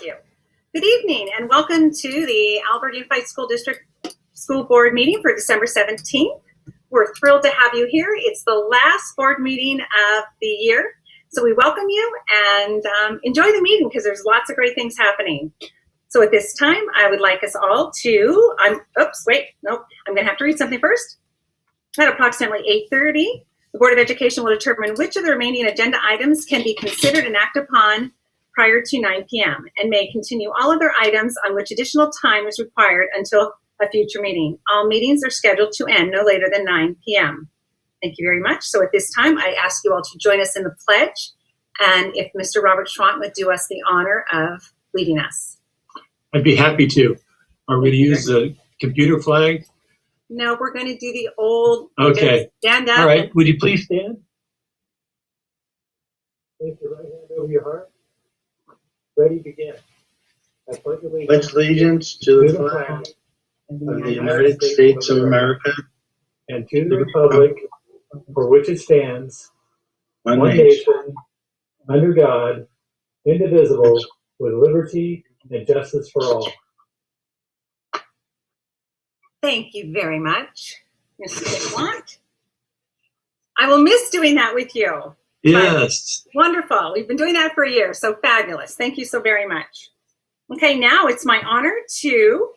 you. Good evening and welcome to the Alvord Unified School District School Board meeting for December 17th. We're thrilled to have you here. It's the last board meeting of the year. So we welcome you and enjoy the meeting because there's lots of great things happening. So at this time, I would like us all to, I'm going to have to read something first. At approximately 8:30, the Board of Education will determine which of the remaining agenda items can be considered and acted upon prior to 9 p.m. and may continue all other items on which additional time is required until a future meeting. All meetings are scheduled to end no later than 9 p.m. Thank you very much. So at this time, I ask you all to join us in the pledge. And if Mr. Robert Schwant would do us the honor of leading us. I'd be happy to. Are we going to use the computer flag? No, we're going to do the old. Okay. Stand up. All right. Would you please stand? Place your right hand over your heart. Ready, begin. I pledge allegiance to the flag of the United States of America and to the republic for which it stands, one nation, under God, indivisible, with liberty and justice for all. Thank you very much, Mr. Schwant. I will miss doing that with you. Yes. Wonderful. We've been doing that for a year, so fabulous. Thank you so very much. Okay, now it's my honor to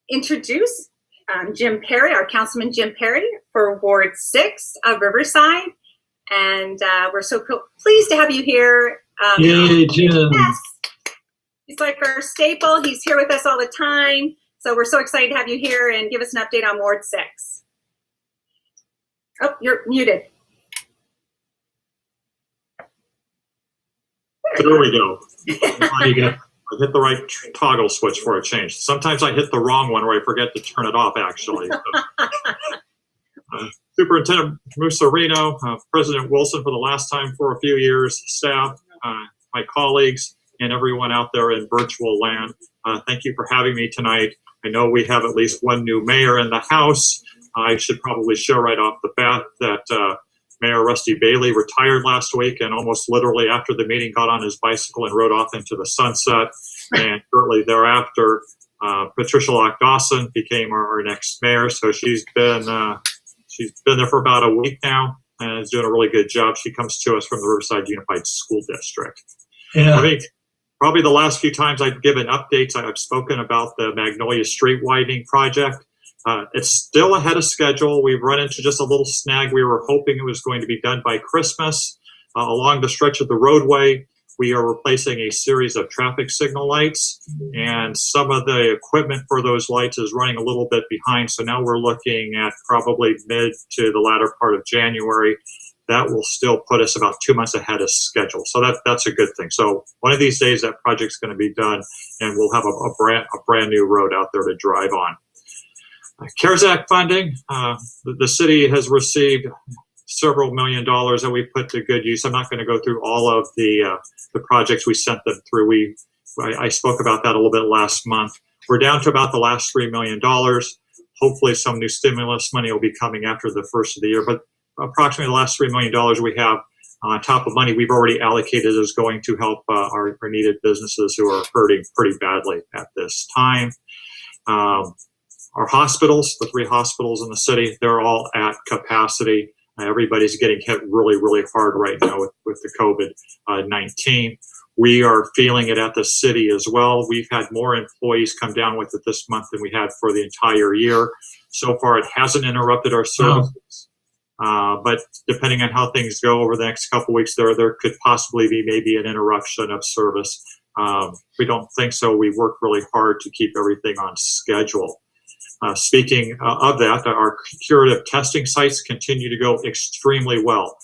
introduce Jim Perry, our Councilman Jim Perry for Ward 6 of Riverside. And we're so pleased to have you here. Yay, Jim. Yes. He's like our staple. He's here with us all the time. So we're so excited to have you here and give us an update on Ward 6. Oh, you're muted. There we go. I hit the right toggle switch for a change. Sometimes I hit the wrong one where I forget to turn it off, actually. Superintendent Musarino, President Wilson for the last time for a few years, staff, my colleagues, and everyone out there in virtual land. Thank you for having me tonight. I know we have at least one new mayor in the House. I should probably show right off the bat that Mayor Rusty Bailey retired last week and almost literally after the meeting got on his bicycle and rode off into the sunset. And shortly thereafter, Patricia Locke-Dawson became our next mayor. So she's been there for about a week now and is doing a really good job. She comes to us from the Riverside Unified School District. Yeah. I think probably the last few times I've given updates, I've spoken about the Magnolia Street widening project. It's still ahead of schedule. We've run into just a little snag. We were hoping it was going to be done by Christmas. Along the stretch of the roadway, we are replacing a series of traffic signal lights, and some of the equipment for those lights is running a little bit behind. So now we're looking at probably mid to the latter part of January. That will still put us about 2 months ahead of schedule. So that's a good thing. So one of these days that project's going to be done, and we'll have a brand new road out there to drive on. CARES Act funding, the city has received several $1 million that we put to good use. I'm not going to go through all of the projects we sent them through. I spoke about that a little bit last month. We're down to about the last $3 million. Hopefully some new stimulus money will be coming after the first of the year, but approximately the last $3 million we have on top of money we've already allocated is going to help our needed businesses who are hurting pretty badly at this time. Our hospitals, the 3 hospitals in the city, they're all at capacity. Everybody's getting hit really, really hard right now with the COVID-19. We are feeling it at the city as well. We've had more employees come down with it this month than we had for the entire year. So far, it hasn't interrupted our services. But depending on how things go over the next couple of weeks, there could possibly be maybe an interruption of service. We don't think so. We work really hard to keep everything on schedule. Speaking of that, our curative testing sites continue to go extremely well.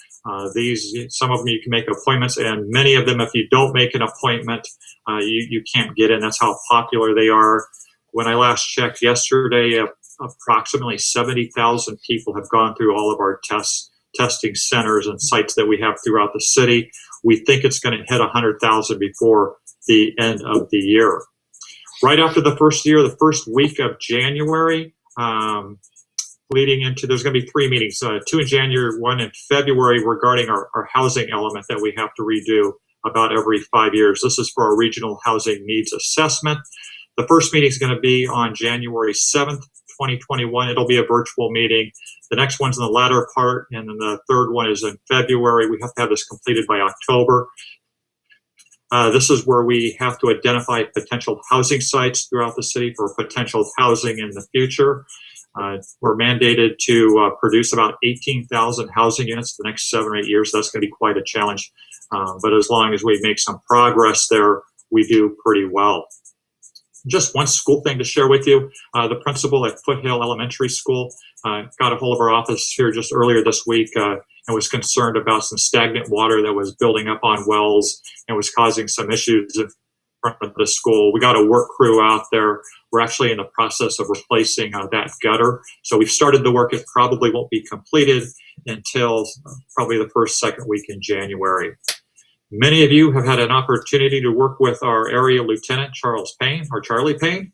Some of them you can make appointments, and many of them, if you don't make an appointment, you can't get in. That's how popular they are. When I last checked yesterday, approximately 70,000 people have gone through all of our testing centers and sites that we have throughout the city. We think it's going to hit 100,000 before the end of the year. Right after the first year, the first week of January, leading into, there's going to be 3 meetings, 2 in January, 1 in February regarding our housing element that we have to redo. about every 5 years. This is for our regional housing needs assessment. The first meeting is going to be on January 7th, 2021. It'll be a virtual meeting. The next one's in the latter part, and then the third one is in February. We have to have this completed by October. This is where we have to identify potential housing sites throughout the city for potential housing in the future. We're mandated to produce about 18,000 housing units the next 7 or 8 years. That's going to be quite a challenge. But as long as we make some progress there, we do pretty well. Just one school thing to share with you. The principal at Foothill Elementary School got a hold of our office here just earlier this week and was concerned about some stagnant water that was building up on wells and was causing some issues in front of the school. We got a work crew out there. We're actually in the process of replacing that gutter. So we've started the work. It probably won't be completed until probably the second week in January. Many of you have had an opportunity to work with our area lieutenant, Charlie Payne.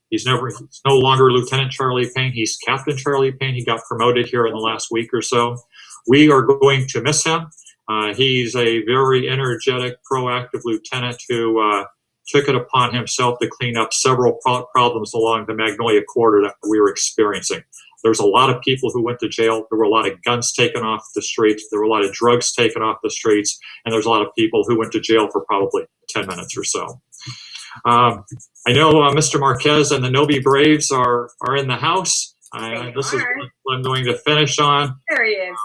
He's no longer Lieutenant Charlie Payne. He's Captain Charlie Payne. He got promoted here in the last week or so. We are going to miss him. He's a very energetic, proactive lieutenant who took it upon himself to clean up several problems along the Magnolia corridor that we were experiencing. There's a lot of people who went to jail. There were a lot of guns taken off the streets. There were a lot of drugs taken off the streets. And there's a lot of people who went to jail for probably 10 minutes or so. I know Mr. Marquez and the Novi Braves are in the house. This is what I'm going to finish on. There he is.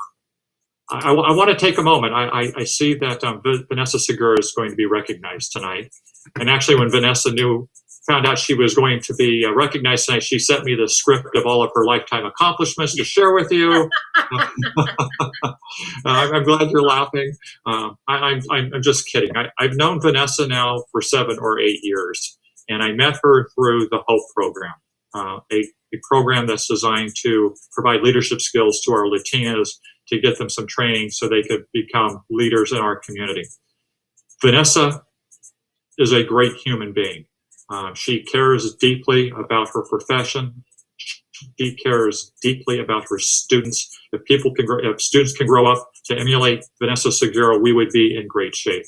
I want to take a moment. I see that Vanessa Segura is going to be recognized tonight. And actually, when Vanessa found out she was going to be recognized tonight, she sent me the script of all of her lifetime accomplishments to share with you. I'm glad you're laughing. I'm just kidding. I've known Vanessa now for 7 or 8 years, and I met her through the HOPE program, a program that's designed to provide leadership skills to our Latinas to get them some training so they could become leaders in our community. Vanessa is a great human being. She cares deeply about her profession. She cares deeply about her students. If students can grow up to emulate Vanessa Segura, we would be in great shape.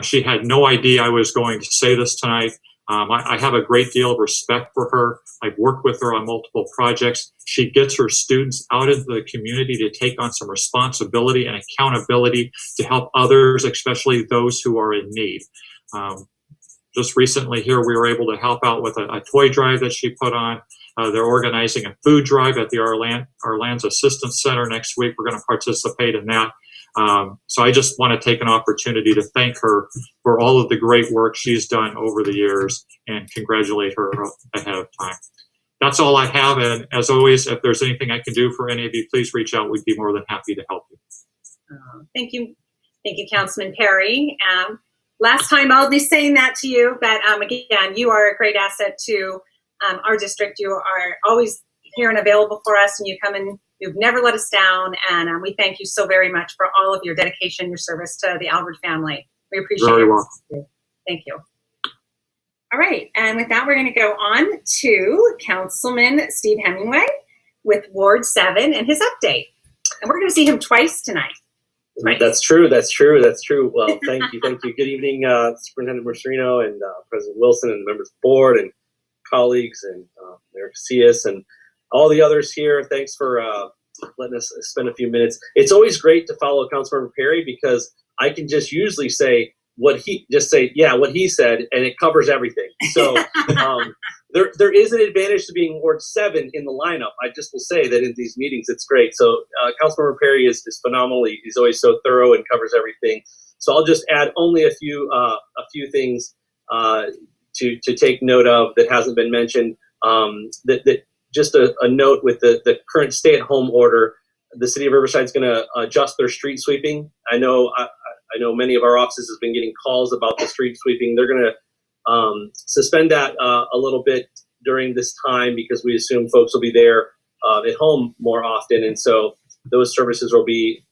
She had no idea I was going to say this tonight. I have a great deal of respect for her. I've worked with her on multiple projects. She gets her students out into the community to take on some responsibility and accountability to help others, especially those who are in need. Just recently here, we were able to help out with a toy drive that she put on. They're organizing a food drive at the Arlands Assistance Center next week. We're going to participate in that. So I just want to take an opportunity to thank her for all of the great work she's done over the years and congratulate her ahead of time. That's all I have. And as always, if there's anything I can do for any of you, please reach out. We'd be more than happy to help you. Thank you. Thank you, Councilman Perry. Last time I'll be saying that to you, but again, you are a great asset to our district. You are always here and available for us, and you come in. You've never let us down, and we thank you so very much for all of your dedication, your service to the Alvord family. We appreciate it. Very well. Thank you. All right, and with that, we're going to go on to Councilman Steve Hemingway with Ward 7 and his update. And we're going to see him twice tonight. Twice. That's true. Well, thank you. Good evening, Superintendent Mercerino and President Wilson and members of the board and colleagues and Mayor Casillas and all the others here. Thanks for letting us spend a few minutes. It's always great to follow Councilmember Perry because I can just usually say what he said, and it covers everything. So there is an advantage to being Ward 7 in the lineup. I just will say that in these meetings, it's great. So Councilmember Perry is phenomenal. He's always so thorough and covers everything. So I'll just add only a few things to take note of that hasn't been mentioned. That just a note with the current stay-at-home order, the city of Riverside is going to adjust their street sweeping. I know many of our offices have been getting calls about the street sweeping. They're going to suspend that a little bit during this time because we assume folks will be there at home more often, and so those services will be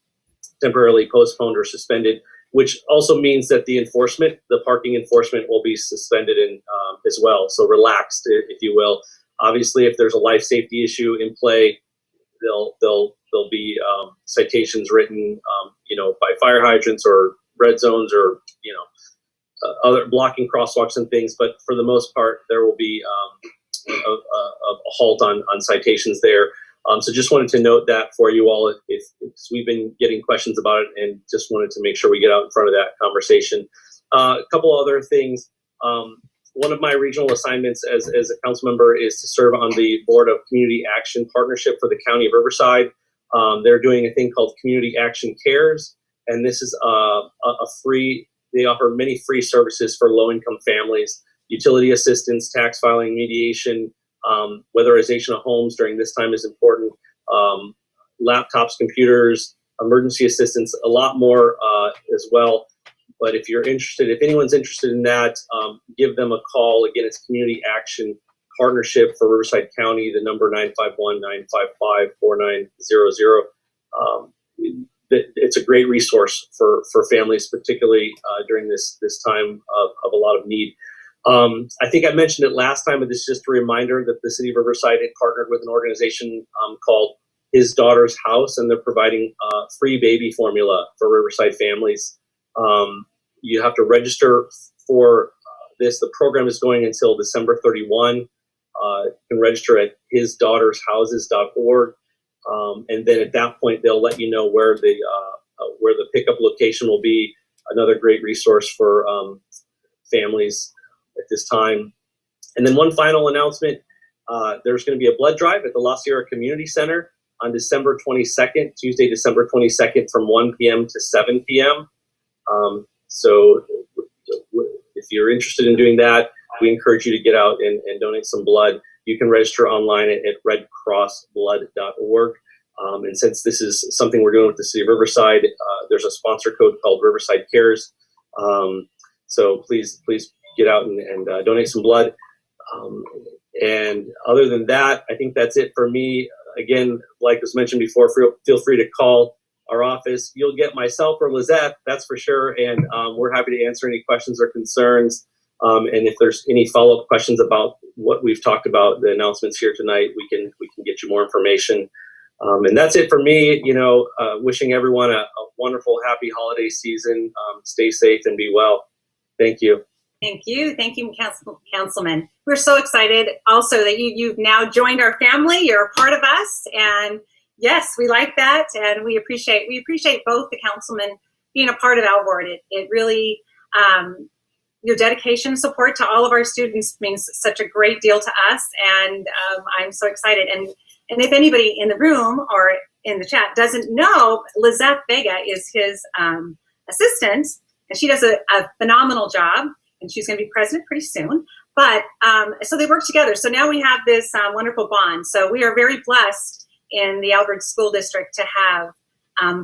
temporarily postponed or suspended, which also means that the parking enforcement will be suspended as well, so relaxed, if you will. Obviously, if there's a life safety issue in play, there'll be citations written, by fire hydrants or red zones or, other blocking crosswalks and things. But for the most part, there will be a halt on citations there. So just wanted to note that for you all, if we've been getting questions about it, and just wanted to make sure we get out in front of that conversation. A couple other things. One of my regional assignments as a council member is to serve on the Board of Community Action Partnership for the County of Riverside. They're doing a thing called Community Action Cares, and this is they offer many free services for low-income families: utility assistance, tax filing, mediation, weatherization of homes during this time is important, laptops, computers, emergency assistance, a lot more as well. But if anyone's interested in that, give them a call. Again, it's Community Action Partnership for Riverside County, the number 951-955-4900. It's a great resource for families, particularly during this time of a lot of need. I think I mentioned it last time, but this is just a reminder that the City of Riverside had partnered with an organization called His Daughter's House, and they're providing free baby formula for Riverside families. You have to register for this. The program is going until December 31. You can register at hisdaughtershouses.org. And then at that point, they'll let you know where the pickup location will be. Another great resource for families at this time. And then one final announcement, there's going to be a blood drive at the La Sierra Community Center on December 22nd, Tuesday, December 22nd from 1 p.m. to 7 p.m. So if you're interested in doing that, we encourage you to get out and donate some blood. You can register online at redcrossblood.org. And since this is something we're doing with the City of Riverside, there's a sponsor code called Riverside Cares. So please get out and donate some blood. And other than that, I think that's it for me. Again, like was mentioned before, feel free to call our office. You'll get myself or Lizette, that's for sure. And we're happy to answer any questions or concerns. And if there's any follow-up questions about what we've talked about, the announcements here tonight, we can get you more information. And that's it for me. Wishing everyone a wonderful, happy holiday season. Stay safe and be well. Thank you. Thank you, Councilman. We're so excited also that you've now joined our family. You're a part of us, and yes, we like that, and we appreciate both the councilmen being a part of Alvord. It really, your dedication and support to all of our students means such a great deal to us, and I'm so excited. And if anybody in the room or in the chat doesn't know, Lizette Vega is his assistant, and she does a phenomenal job, and she's going to be president pretty soon. But so they work together. So now we have this wonderful bond. So we are very blessed in the Alvord School District to have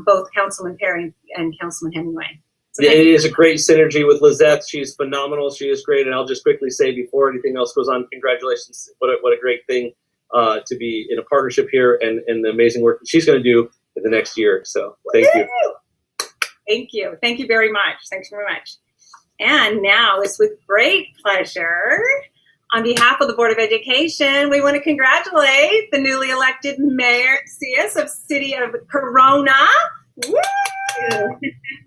both Councilman Perry and Councilman Hemingway. So it is a great synergy with Lizette. She's phenomenal. She is great. And I'll just quickly say before anything else goes on, congratulations. What a great thing to be in a partnership here and the amazing work that she's going to do in the next year. So thank you. Thank you. Thank you very much. Thanks very much. And now it's with great pleasure, on behalf of the Board of Education, we want to congratulate the newly elected Mayor CS of City of Corona. Woo!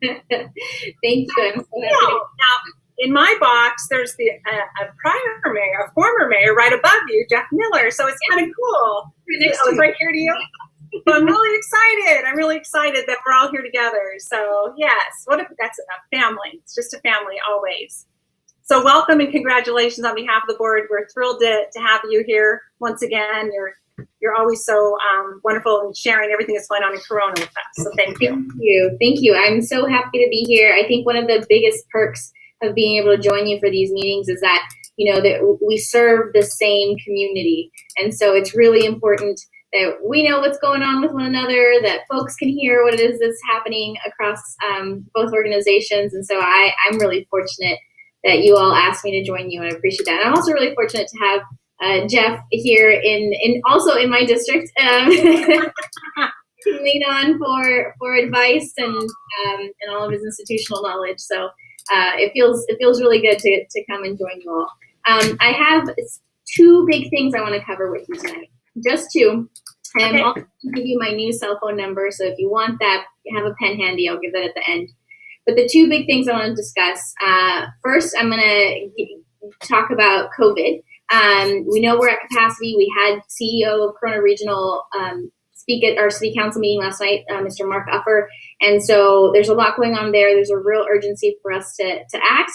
Thank you. I'm so happy. Now, in my box, there's a prior mayor, a former mayor, right above you, Jeff Miller. So it's kind of cool. It's right here to you. So I'm really excited. I'm really excited that we're all here together. So yes, that's a family. It's just a family always. So welcome and congratulations on behalf of the board. We're thrilled to have you here once again. You're always so wonderful and sharing everything that's going on in Corona with us. So thank you. Thank you. I'm so happy to be here. I think one of the biggest perks of being able to join you for these meetings is that, that we serve the same community. And so it's really important that we know what's going on with one another, that folks can hear what it is that's happening across both organizations. And so I'm really fortunate that you all asked me to join you, and I appreciate that. And I'm also really fortunate to have Jeff here also in my district to lean on for advice and all of his institutional knowledge. So it feels really good to come and join you all. I have two big things I want to cover with you tonight. Just two. I'm also going to give you my new cell phone number, so if you want that, have a pen handy. I'll give that at the end. But the two big things I want to discuss, first, I'm going to talk about COVID. We know we're at capacity. We had CEO of Corona Regional speak at our city council meeting last night, Mr. Mark Uffer. And so there's a lot going on there. There's a real urgency for us to act.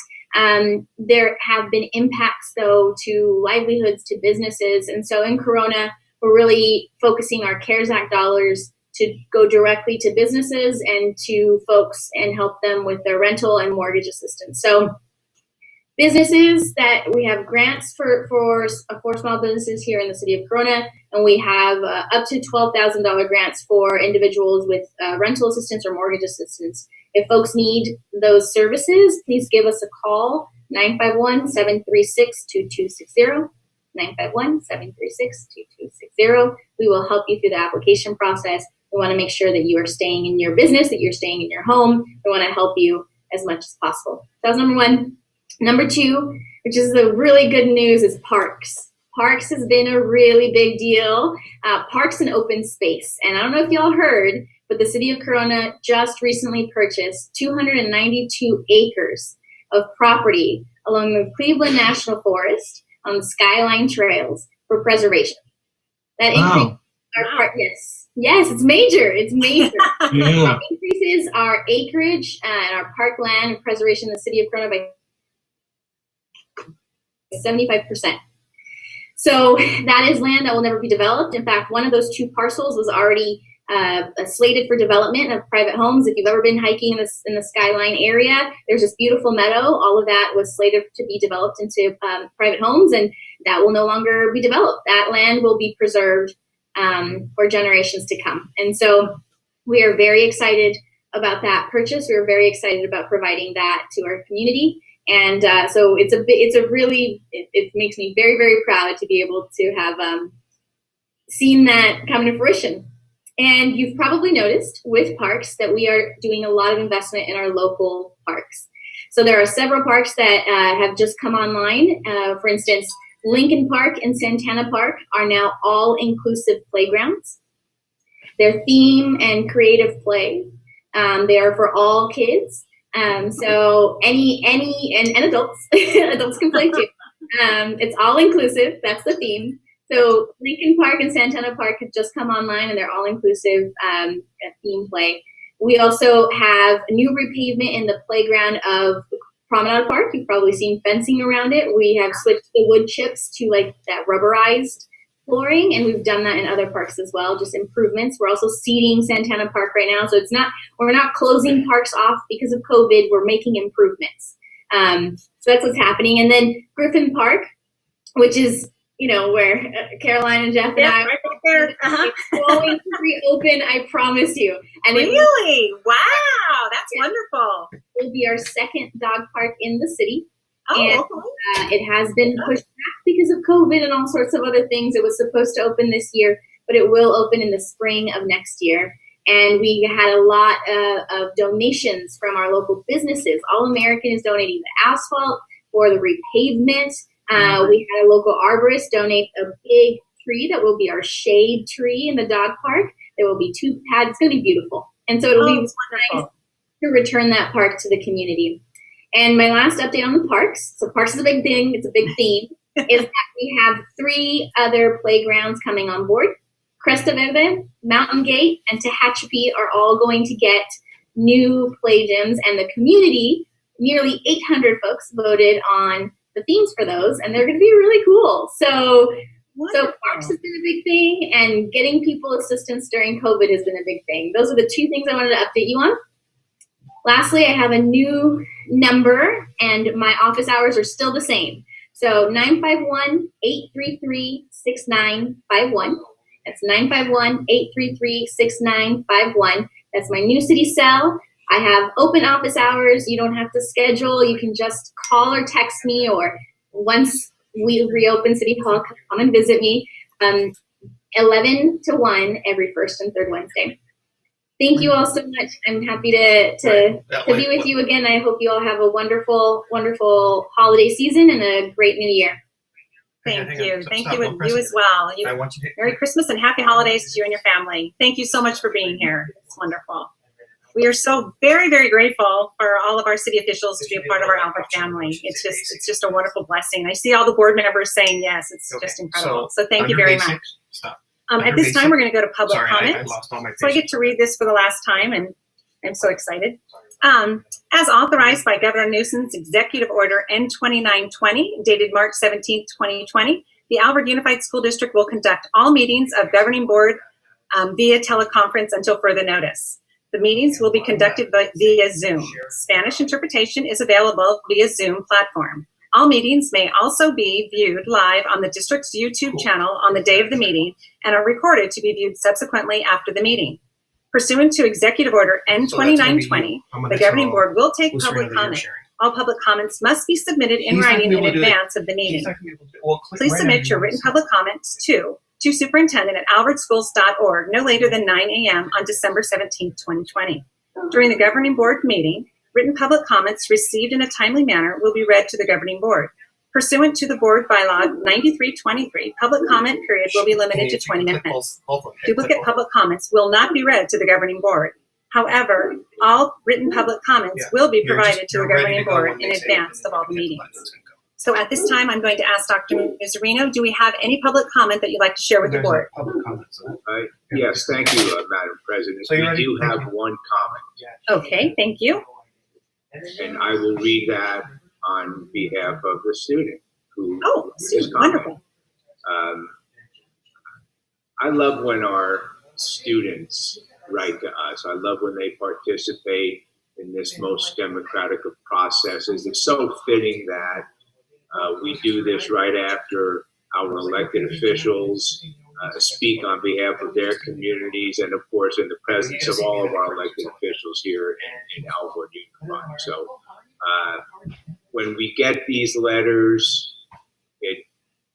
There have been impacts, though, to livelihoods, to businesses. And so in Corona, we're really focusing our CARES Act dollars to go directly to businesses and to folks and help them with their rental and mortgage assistance. So businesses that we have grants for small businesses here in the city of Corona, and we have up to $12,000 grants for individuals with rental assistance or mortgage assistance. If folks need those services, please give us a call, 951-736-2260. 951-736-2260. We will help you through the application process. We want to make sure that you are staying in your business, that you're staying in your home. We want to help you as much as possible. That was number one. Number two, which is the really good news, is parks. Parks has been a really big deal. Parks and open space. And I don't know if y'all heard, but the city of Corona just recently purchased 292 acres of property along the Cleveland National Forest on the Skyline Trails for preservation. That increases our park. Yes, it's major. It's major. That increases our acreage and our park land preservation in the city of Corona by 75%. So that is land that will never be developed. In fact, one of those two parcels was already slated for development of private homes. If you've ever been hiking in the Skyline area, there's this beautiful meadow. All of that was slated to be developed into private homes, and that will no longer be developed. That land will be preserved for generations to come. And so we are very excited about that purchase. We are very excited about providing that to our community. And so it makes me very, very proud to be able to have seen that come to fruition. And you've probably noticed with parks that we are doing a lot of investment in our local parks. So there are several parks that have just come online. For instance, Lincoln Park and Santana Park are now all-inclusive playgrounds. They're theme and creative play. They are for all kids. So any and adults, adults can play too. It's all inclusive. That's the theme. So Lincoln Park and Santana Park have just come online, and they're all inclusive theme play. We also have a new repavement in the playground of Promenade Park. You've probably seen fencing around it. We have switched the wood chips to like that rubberized flooring, and we've done that in other parks as well, just improvements. We're also seeding Santana Park right now, so we're not closing parks off because of COVID. We're making improvements. So that's what's happening. And then Griffin Park, which is where Caroline and Jeff and I right there. It's going to reopen, I promise you. And really? Wow, that's wonderful. It will be our second dog park in the city. Oh, and okay. It has been pushed back because of COVID and all sorts of other things. It was supposed to open this year, but it will open in the spring of next year. And we had a lot of donations from our local businesses. All American is donating the asphalt for the repavement. We had a local arborist donate a big tree that will be our shade tree in the dog park. There will be 2 pads. It's going to be beautiful. And so it'll be nice to return that park to the community. And my last update on the parks. So parks is a big thing. It's a big theme. Is that we have 3 other playgrounds coming on board. Cresta Verde, Mountain Gate, and Tehachapi are all going to get new play gyms. And the community, nearly 800 folks voted on the themes for those, and they're going to be really cool. So parks has been a big thing, and getting people assistance during COVID has been a big thing. Those are the 2 things I wanted to update you on. Lastly, I have a new number, and my office hours are still the same. So 951-833-6951. That's 951-833-6951. That's my new city cell. I have open office hours. You don't have to schedule. You can just call or text me, or once we reopen City Hall, come and visit me. 11 to 1 every first and third Wednesday. Thank you all so much. I'm happy to be with you again. I hope you all have a wonderful, wonderful holiday season and a great new year. Thank you. Thank you, and you as well. Merry Christmas and happy holidays to you and your family. Thank you so much for being here. It's wonderful. We are so very, very grateful for all of our city officials to be a part of our Alvord family. It's just a wonderful blessing. I see all the board members saying yes. It's just incredible. So thank you very much. At this time, we're going to go to public comment. So I get to read this for the last time, and I'm so excited. As authorized by Governor Newsom's Executive Order N2920, dated March 17, 2020, the Alvord Unified School District will conduct all meetings of Governing Board via teleconference until further notice. The meetings will be conducted via Zoom. Spanish interpretation is available via Zoom platform. All meetings may also be viewed live on the district's YouTube channel on the day of the meeting and are recorded to be viewed subsequently after the meeting. Pursuant to Executive Order N2920, the Governing Board will take public comment. All public comments must be submitted in writing in advance of the meeting. Please submit your written public comments to Superintendent at alvordschools.org no later than 9 a.m. on December 17, 2020. During the Governing Board meeting, written public comments received in a timely manner will be read to the Governing Board. Pursuant to the Board Bylaw 9323, public comment period will be limited to 20 minutes. Duplicate public comments will not be read to the Governing Board. However, all written public comments will be provided to the Governing Board in advance of all the meetings. So at this time, I'm going to ask Dr. Miserino, do we have any public comment that you'd like to share with the board? Yes, thank you, Madam President. We do have one comment. Okay, thank you. And I will read that on behalf of the student who is wonderful. I love when our students write to us. I love when they participate in this most democratic of processes. It's so fitting that we do this right after our elected officials speak on behalf of their communities, and of course in the presence of all of our elected officials here in Alvord Unified. So when we get these letters, it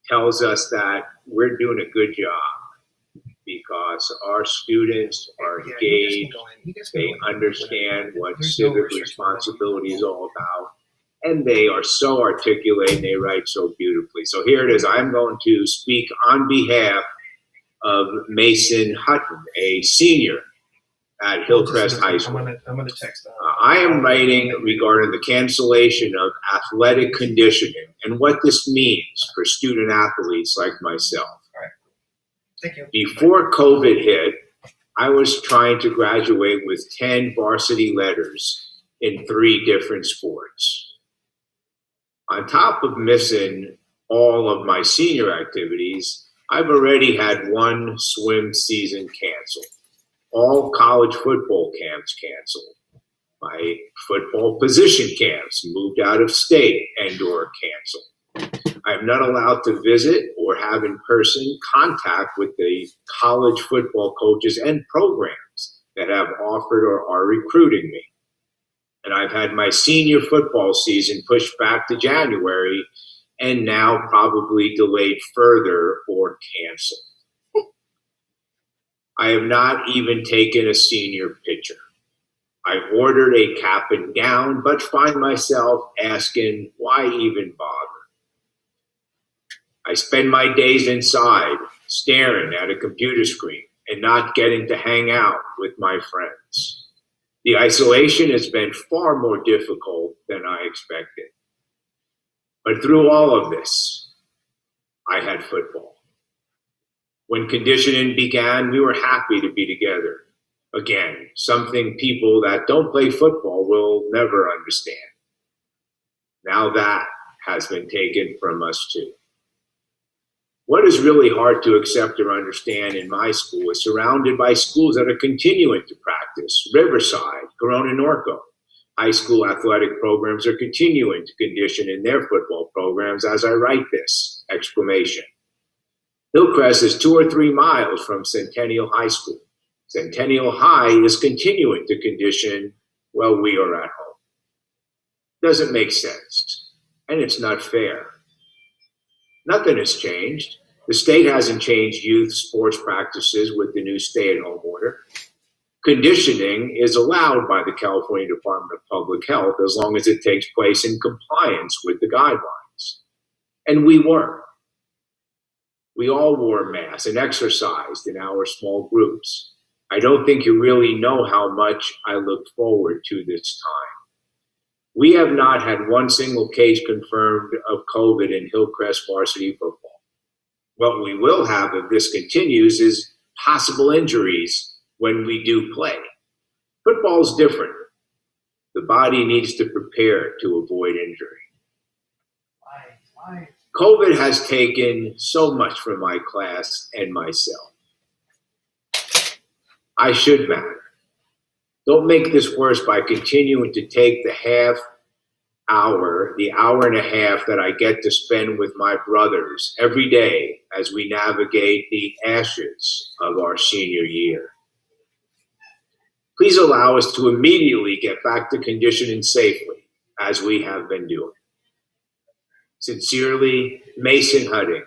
tells us that we're doing a good job because our students are engaged, they understand what civic responsibility is all about, and they are so articulate and they write so beautifully. So here it is. I'm going to speak on behalf of Mason Hutton, a senior at Hillcrest High School. I'm gonna text that. I am writing regarding the cancellation of athletic conditioning and what this means for student athletes like myself. All right. Thank you. Before COVID hit, I was trying to graduate with 10 varsity letters in 3 different sports. On top of missing all of my senior activities, I've already had 1 swim season canceled. All college football camps canceled. My football position camps moved out of state and or canceled. I am not allowed to visit or have in-person contact with the college football coaches and programs that have offered or are recruiting me. And I've had my senior football season pushed back to January and now probably delayed further or canceled. I have not even taken a senior picture. I ordered a cap and gown, but find myself asking, why even bother? I spend my days inside, staring at a computer screen and not getting to hang out with my friends. The isolation has been far more difficult than I expected. But through all of this, I had football. When conditioning began, we were happy to be together. Again, something people that don't play football will never understand. Now that has been taken from us too. What is really hard to accept or understand in my school is surrounded by schools that are continuing to practice. Riverside, Corona Norco. High school athletic programs are continuing to condition in their football programs as I write this, exclamation. Hillcrest is 2 or 3 miles from Centennial High School. Centennial High is continuing to condition while we are at home. Doesn't make sense, and it's not fair. Nothing has changed. The state hasn't changed youth sports practices with the new stay-at-home order. Conditioning is allowed by the California Department of Public Health as long as it takes place in compliance with the guidelines. And we were. We all wore masks and exercised in our small groups. I don't think you really know how much I look forward to this time. We have not had one single case confirmed of COVID in Hillcrest varsity football. What we will have if this continues is possible injuries when we do play. Football is different. The body needs to prepare to avoid injury. COVID has taken so much from my class and myself. I should matter. Don't make this worse by continuing to take the hour and a half that I get to spend with my brothers every day as we navigate the ashes of our senior year. Please allow us to immediately get back to conditioning safely, as we have been doing. Sincerely, Mason Hutton.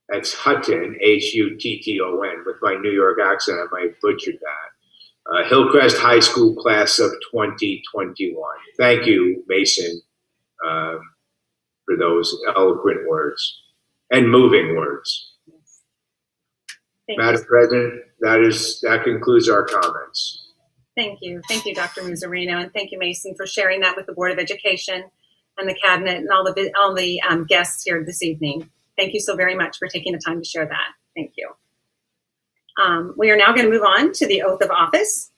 That's Hutton, Hutton. With my New York accent, I might butcher that. Hillcrest High School class of 2021. Thank you, Mason, for those eloquent words and moving words. Madam President, that concludes our comments. Thank you, Dr. Muzzarino, and thank you, Mason, for sharing that with the Board of Education and the Cabinet and all the guests here this evening. Thank you so very much for taking the time to share that. Thank you. We are now going to move on to the oath of office.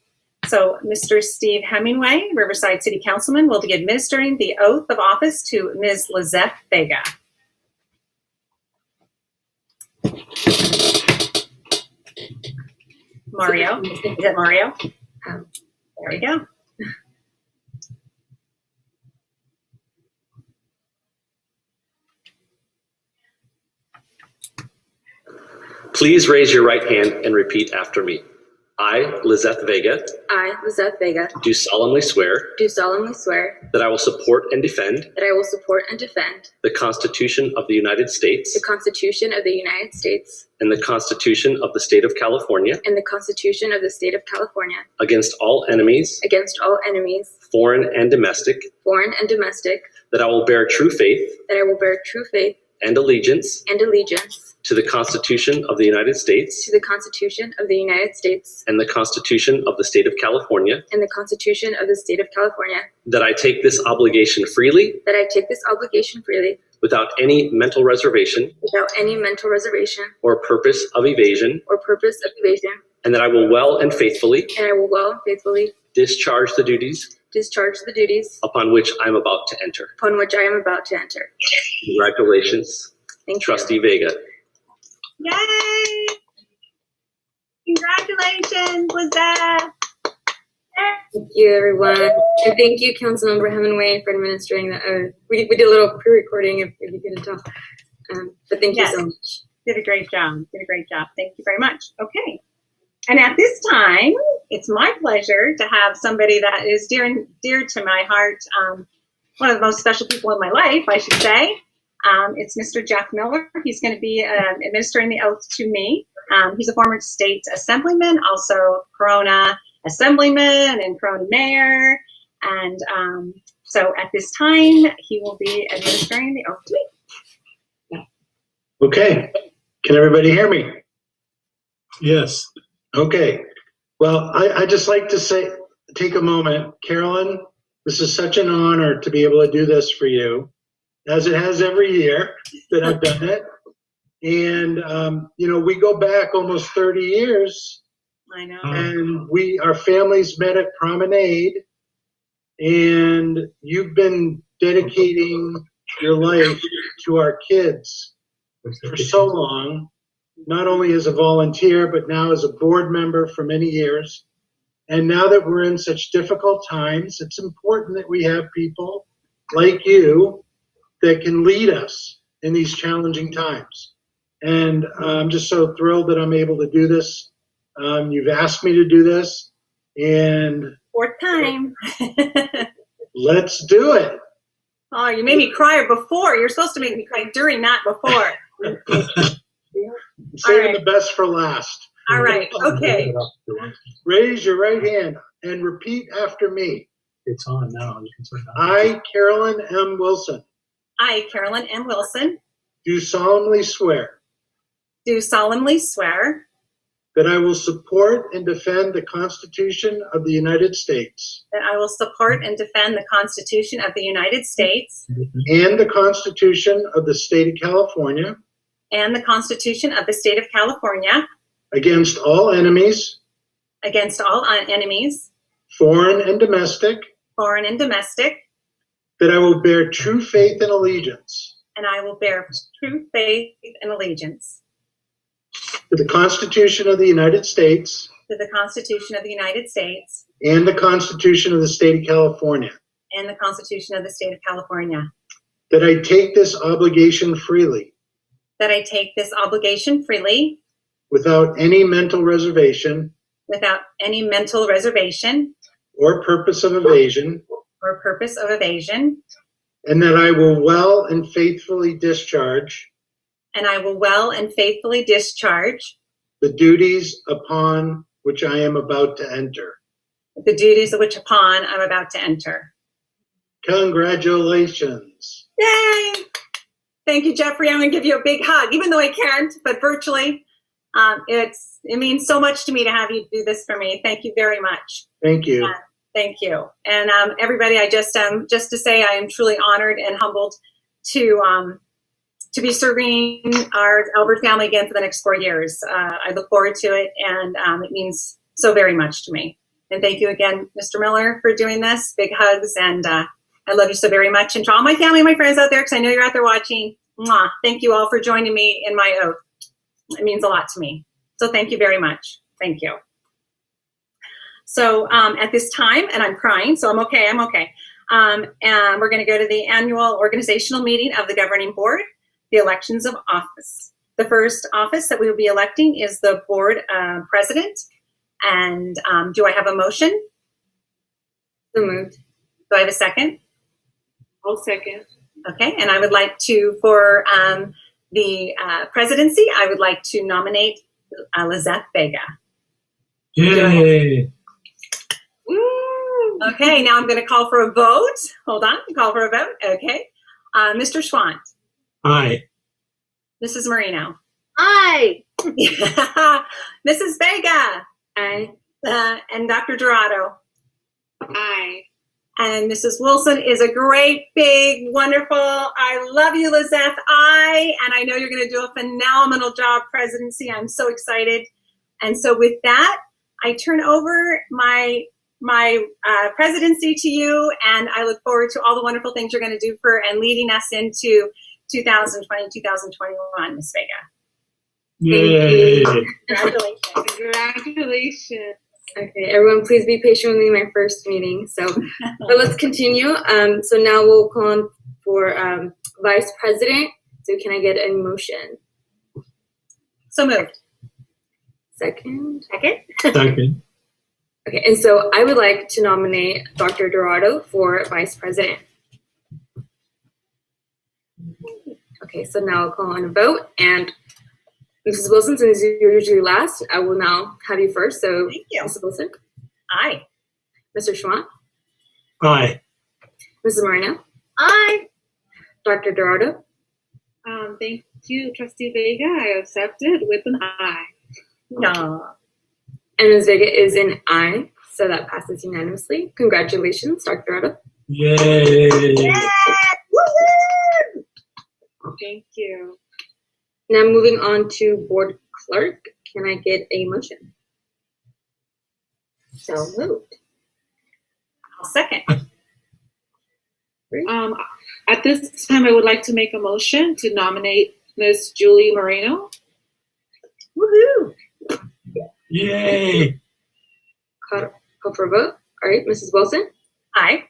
So Mr. Steve Hemingway, Riverside City Councilman, will be administering the oath of office to Ms. Lizette Vega. Mario, is it Mario? There we go. Please raise your right hand and repeat after me. I, Lizette Vega, I, Lizette Vega, do solemnly swear do solemnly swear that I will support and defend that I will support and defend the Constitution of the United States the Constitution of the United States and the Constitution of the State of California and the Constitution of the State of California against all enemies, against all enemies, foreign and domestic, that I will bear true faith I will bear true faith and allegiance and allegiance to the Constitution of the United States to the Constitution of the United States and the Constitution of the State of California, and the Constitution of the State of California, that I take this obligation freely that I take this obligation freely without any mental reservation without any mental reservation or purpose of evasion, or purpose of evasion, and that I will well and faithfully and I will well and faithfully discharge the duties discharge the duties upon which I am about to enter. upon which I am about to enter. Congratulations, Thank you. Trustee Vega. Yay! Congratulations, Lizette! Thank you, everyone. And thank you, Councilmember Hemingway, for administering the oath. We did a little pre-recording if you couldn't tell. But thank you so much. Did a great job. Thank you very much. Okay. And at this time, it's my pleasure to have somebody that is dear to my heart, one of the most special people in my life, I should say. It's Mr. Jeff Miller. He's going to be administering the oath to me. He's a former state assemblyman, also Corona assemblyman and Corona mayor. And so at this time, he will be administering the oath to me. Okay. Can everybody hear me? Yes. Okay. Well, I just like to take a moment. Carolyn, this is such an honor to be able to do this for you, as it has every year that I've done it. And, we go back almost 30 years. I know. And our families met at Promenade. And you've been dedicating your life to our kids for so long, not only as a volunteer, but now as a board member for many years. And now that we're in such difficult times, it's important that we have people like you that can lead us in these challenging times. And I'm just so thrilled that I'm able to do this. You've asked me to do this, and Fourth time. let's do it. Oh, you made me cry before. You're supposed to make me cry during, not before. Saving the best for last. All right. Okay. Raise your right hand and repeat after me. It's on now. You can turn it on. I, Carolyn M. Wilson, I, Carolyn M. Wilson, do solemnly swear do solemnly swear that I will support and defend the Constitution of the United States that I will support and defend the Constitution of the United States and the Constitution of the State of California and the Constitution of the State of California against all enemies, against all enemies, foreign and domestic, that I will bear true faith and allegiance and I will bear true faith and allegiance to the Constitution of the United States to the Constitution of the United States and the Constitution of the State of California, and the Constitution of the State of California, that I take this obligation freely that I take this obligation freely without any mental reservation without any mental reservation or purpose of evasion, or purpose of evasion, and that I will well and faithfully discharge and I will well and faithfully discharge the duties upon which I am about to enter. the duties of which upon I'm about to enter. Congratulations. Yay! Thank you, Jeffrey. I'm going to give you a big hug, even though I can't, but virtually. It means so much to me to have you do this for me. Thank you very much. Thank you. Thank you. And everybody, I just to say I am truly honored and humbled to be serving our Alvord family again for the next 4 years. I look forward to it, and it means so very much to me. And thank you again, Mr. Miller, for doing this. Big hugs, and I love you so very much. And to all my family and my friends out there, because I know you're out there watching, mwah, thank you all for joining me in my oath. It means a lot to me. So thank you very much. Thank you. So at this time, and I'm crying, so I'm okay. And we're going to go to the annual organizational meeting of the governing board, the elections of office. The first office that we will be electing is the board president. And do I have a motion? So moved. Do I have a second? I'll second. Okay, and I would like to, for the presidency, I would like to nominate Lizeth Vega. Yay! Woo! Okay, now I'm going to call for a vote. Hold on, call for a vote. Okay. Mr. Schwant. Aye. Mrs. Marino. Aye. Mrs. Vega. Aye. And Dr. Dorado. Aye. And Mrs. Wilson is a great, big, wonderful, I love you, Lizeth. And I know you're going to do a phenomenal job, presidency. I'm so excited. And so with that, I turn over my presidency to you, and I look forward to all the wonderful things you're going to do for and leading us into 2020, 2021, Ms. Vega. Yay! Congratulations. Congratulations. Okay, everyone, please be patient with me, my first meeting. But let's continue. So now we'll call on for vice president. So can I get a motion? So moved. Second. Second. Okay, and so I would like to nominate Dr. Dorado for vice president. Okay, so now I'll call on a vote, and Mrs. Wilson, since you're usually last, I will now have you first. So, Thank you. Mrs. Wilson, Aye. Mr. Schwant, Aye. Mrs. Moreno, Aye. Dr. Dorado, Thank you, Trustee Vega. I accepted with an aye. No. and Ms. Vega is an aye, so that passes unanimously. Congratulations, Dr. Dorado. Yay! Thank you. Now moving on to board clerk, can I get a motion? So moved. I'll second. At this time, I would like to make a motion to nominate Ms. Julie Moreno. Woohoo! Yay! Call for a vote. All right, Mrs. Wilson, Aye.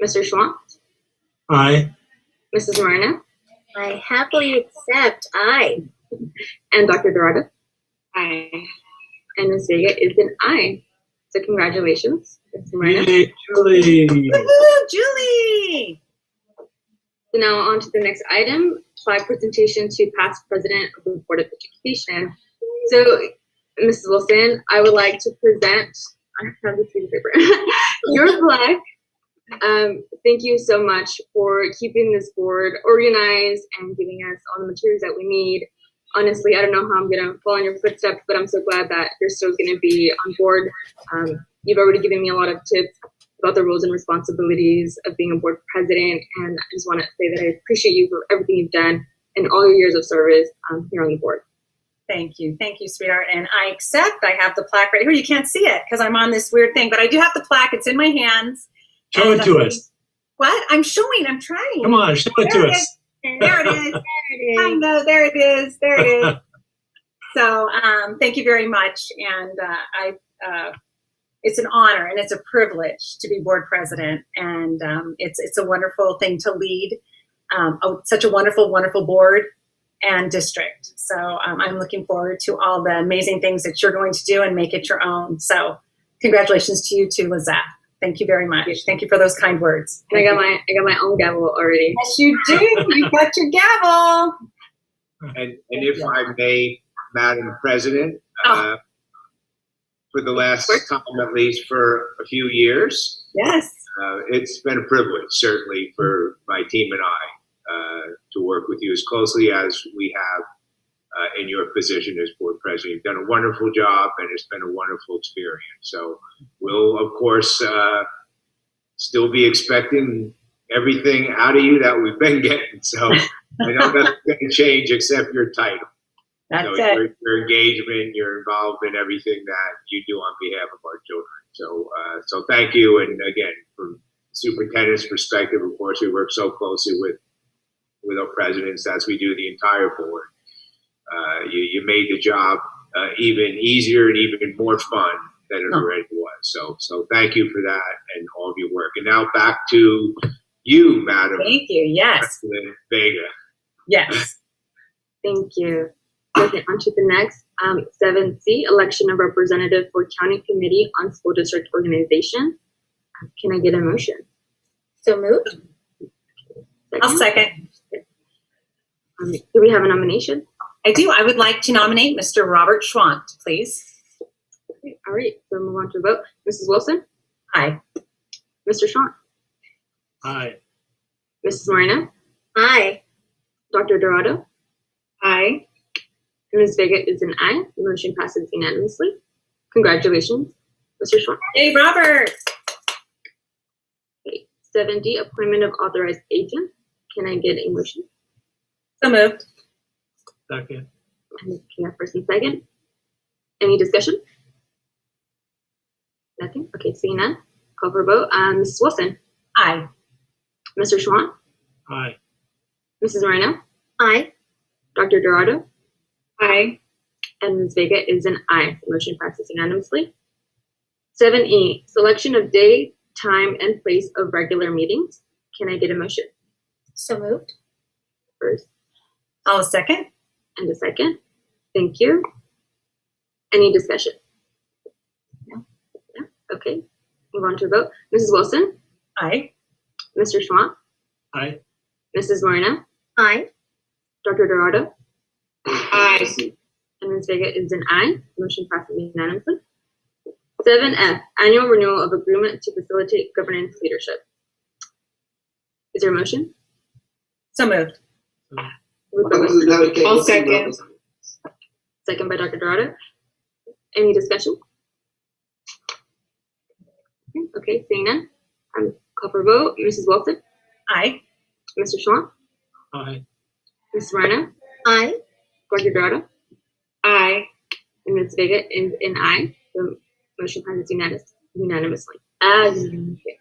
Mr. Schwant, Aye. Mrs. Moreno, I happily accept. Aye. and Dr. Dorado. Aye. And Ms. Vega is an aye. So congratulations, Mr. Moreno. Yay, Julie! Woohoo, Julie! So now on to the next item, slide presentation to past president of the Board of Education. So, Mrs. Wilson, I would like to present, I have the piece of paper, your plaque. Thank you so much for keeping this board organized and giving us all the materials that we need. honestly, I don't know how I'm gonna follow in your footsteps, but I'm so glad that you're still gonna be on board. You've already given me a lot of tips about the roles and responsibilities of being a board president, and I just want to say that I appreciate you for everything you've done and all your years of service here on the board. Thank you, sweetheart. And I accept. I have the plaque right here. You can't see it because I'm on this weird thing, but I do have the plaque. It's in my hands. Show it to us. What? I'm showing. I'm trying. Come on, show it to us. There it is. I know. There it is. There it is. So thank you very much. And it's an honor and it's a privilege to be board president. And it's a wonderful thing to lead such a wonderful, wonderful board and district. So I'm looking forward to all the amazing things that you're going to do and make it your own. So congratulations to you too, Lizette. Thank you very much. Thank you for those kind words. And I got my own gavel already. Yes, you do. You got your gavel. And if I may, Madam President, for the last time, at least for a few years, yes, it's been a privilege, certainly, for my team and I to work with you as closely as we have in your position as board president. You've done a wonderful job, and it's been a wonderful experience. So we'll, of course, still be expecting everything out of you that we've been getting. So I know nothing's going to change except your title. That's so it. Your engagement, your involvement, everything that you do on behalf of our children. So thank you. And again, from superintendent's perspective, of course, we work so closely with our presidents as we do the entire board. You made the job even easier and even more fun than it already was. So thank you for that and all of your work. And now back to you, Madam. Thank you. Yes. President Vega. Yes. Thank you. Okay, on to the next. 7C, election of representative for County Committee on School District Organization. Can I get a motion? So moved. I'll second. Do we have a nomination? I do. I would like to nominate Mr. Robert Schwant, please. Okay, all right, so move on to vote. Mrs. Wilson? Aye. Mr. Schwant? Aye. Mrs. Moreno? Aye. Dr. Dorado? Aye. Ms. Vega is an aye. The motion passes unanimously. Congratulations, Mr. Schwant. Hey, Robert. Okay, 7D, appointment of authorized agent. Can I get a motion? So moved. Second. Okay, first and second. Any discussion? Nothing? Okay, seeing none. Call for a vote. Mrs. Wilson? Aye. Mr. Schwant? Aye. Mrs. Moreno? Aye. Dr. Dorado? Aye. And Ms. Vega is an aye. The motion passes unanimously. 7E, selection of day, time, and place of regular meetings. Can I get a motion? So moved. First I'll second. and a second. Thank you. Any discussion? No. No? Okay. Move on to a vote. Mrs. Wilson? Aye. Mr. Schwant? Aye. Mrs. Moreno? Aye. Dr. Dorado? Aye. And Ms. Vega is an aye. Motion passes unanimously. 7F, annual renewal of agreement to facilitate governance leadership. Is there a motion? So moved. Moved by Mr. I'll second. Second by Dr. Dorado. Any discussion? Okay, seeing none. Call for vote. Mrs. Wilson? Aye. Mr. Schwant? Aye. Mrs. Moreno? Aye. Dr. Dorado? Aye. And Ms. Vega is an aye. The motion passes unanimously. Okay.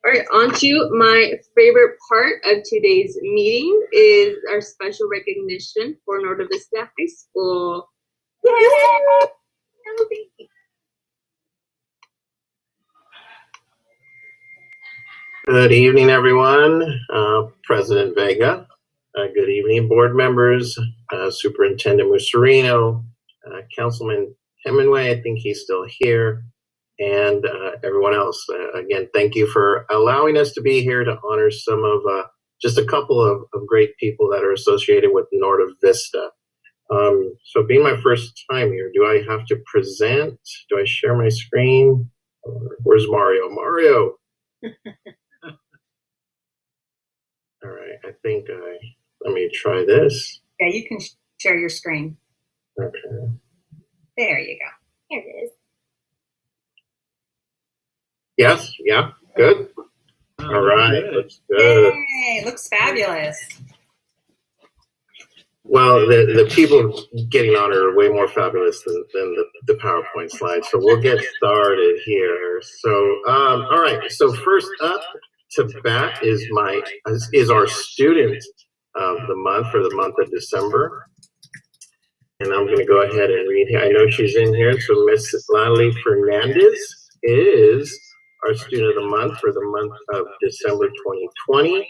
All right, on to my favorite part of today's meeting is our special recognition for Norte Vista High School. Yay! Good evening, everyone. President Vega. Good evening, board members, Superintendent Mussolino, Councilman Hemingway, I think he's still here, and everyone else. Again, thank you for allowing us to be here to honor some of, just a couple of great people that are associated with Norte Vista. So being my first time here, do I have to present? Do I share my screen? Where's Mario? Mario! All right, I think let me try this. Yeah, you can share your screen. Okay. There you go. Here it is. Yes, yeah, good. All right, looks good. Yay, looks fabulous. Well, the people getting on are way more fabulous than the PowerPoint slides. So we'll get started here. So, all right. So first up to bat is our student of the month for the month of December. And I'm going to go ahead and read here. I know she's in here. So Miss Lali Fernandez is our student of the month for the month of December 2020.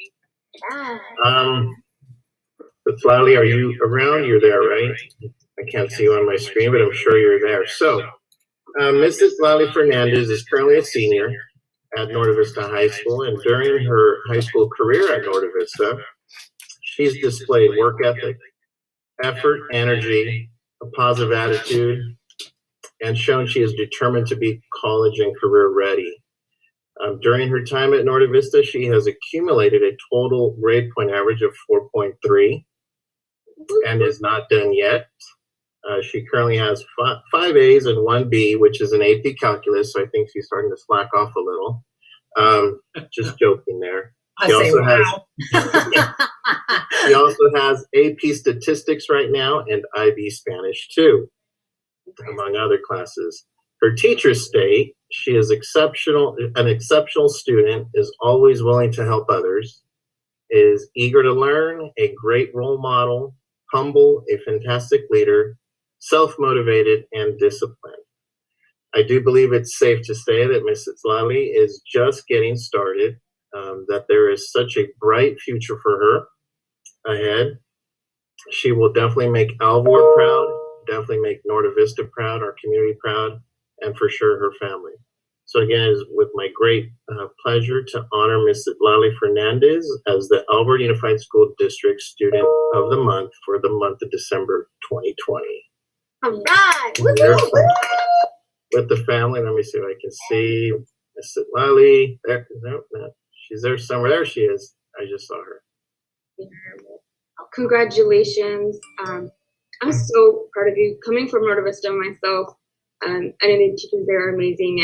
Miss Lali, are you around? You're there, right? I can't see you on my screen, but I'm sure you're there. So Mrs. Lali Fernandez is currently a senior at Norte Vista High School, and during her high school career at Norte Vista, she's displayed work ethic, effort, energy, a positive attitude, and shown she is determined to be college and career ready. During her time at Norte Vista, she has accumulated a total grade point average of 4.3 and is not done yet. She currently has 5 A's and 1 B, which is an AP calculus, so I think she's starting to slack off a little. Just joking there. She also has AP statistics right now and IB Spanish too, among other classes. Her teachers state she is an exceptional student, is always willing to help others, is eager to learn, a great role model, humble, a fantastic leader, self-motivated, and disciplined. I do believe it's safe to say that Mrs. Lali is just getting started, that there is such a bright future for her ahead. She will definitely make Alvord proud, definitely make Norte Vista proud, our community proud, and for sure her family. So again, it is with my great pleasure to honor Mrs. Lali Fernandez as the Alvord Unified School District Student of the Month for the month of December 2020. All right. With the family, let me see if I can see Mrs. Lali. There, no, she's there somewhere. There she is. I just saw her. Congratulations. I'm so proud of you. Coming from Norte Vista myself, I know the teachers there are amazing,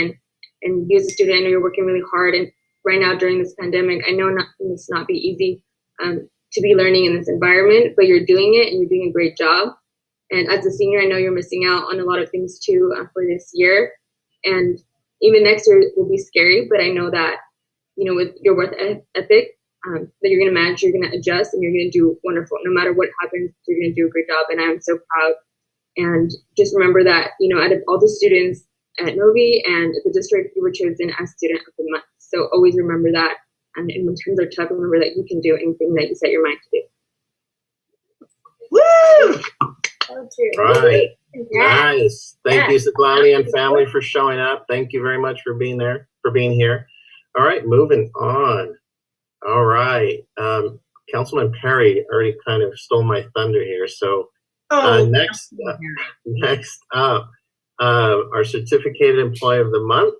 and you as a student, I know you're working really hard. And right now during this pandemic, I know it's not be easy to be learning in this environment, but you're doing it and you're doing a great job. And as a senior, I know you're missing out on a lot of things too for this year. And even next year will be scary, but I know that, with your work ethic, that you're going to manage, you're going to adjust, and you're going to do wonderful. No matter what happens, you're going to do a great job. And I'm so proud. And just remember that, out of all the students at Novi and the district, you were chosen as Student of the Month. So always remember that. And when times are tough, remember that you can do anything that you set your mind to do. Woo! Right. Nice. Thank you, Lali and family, for showing up. Thank you very much for being here. All right, moving on. All right. Councilman Perry already kind of stole my thunder here. So next up, our certificated employee of the month,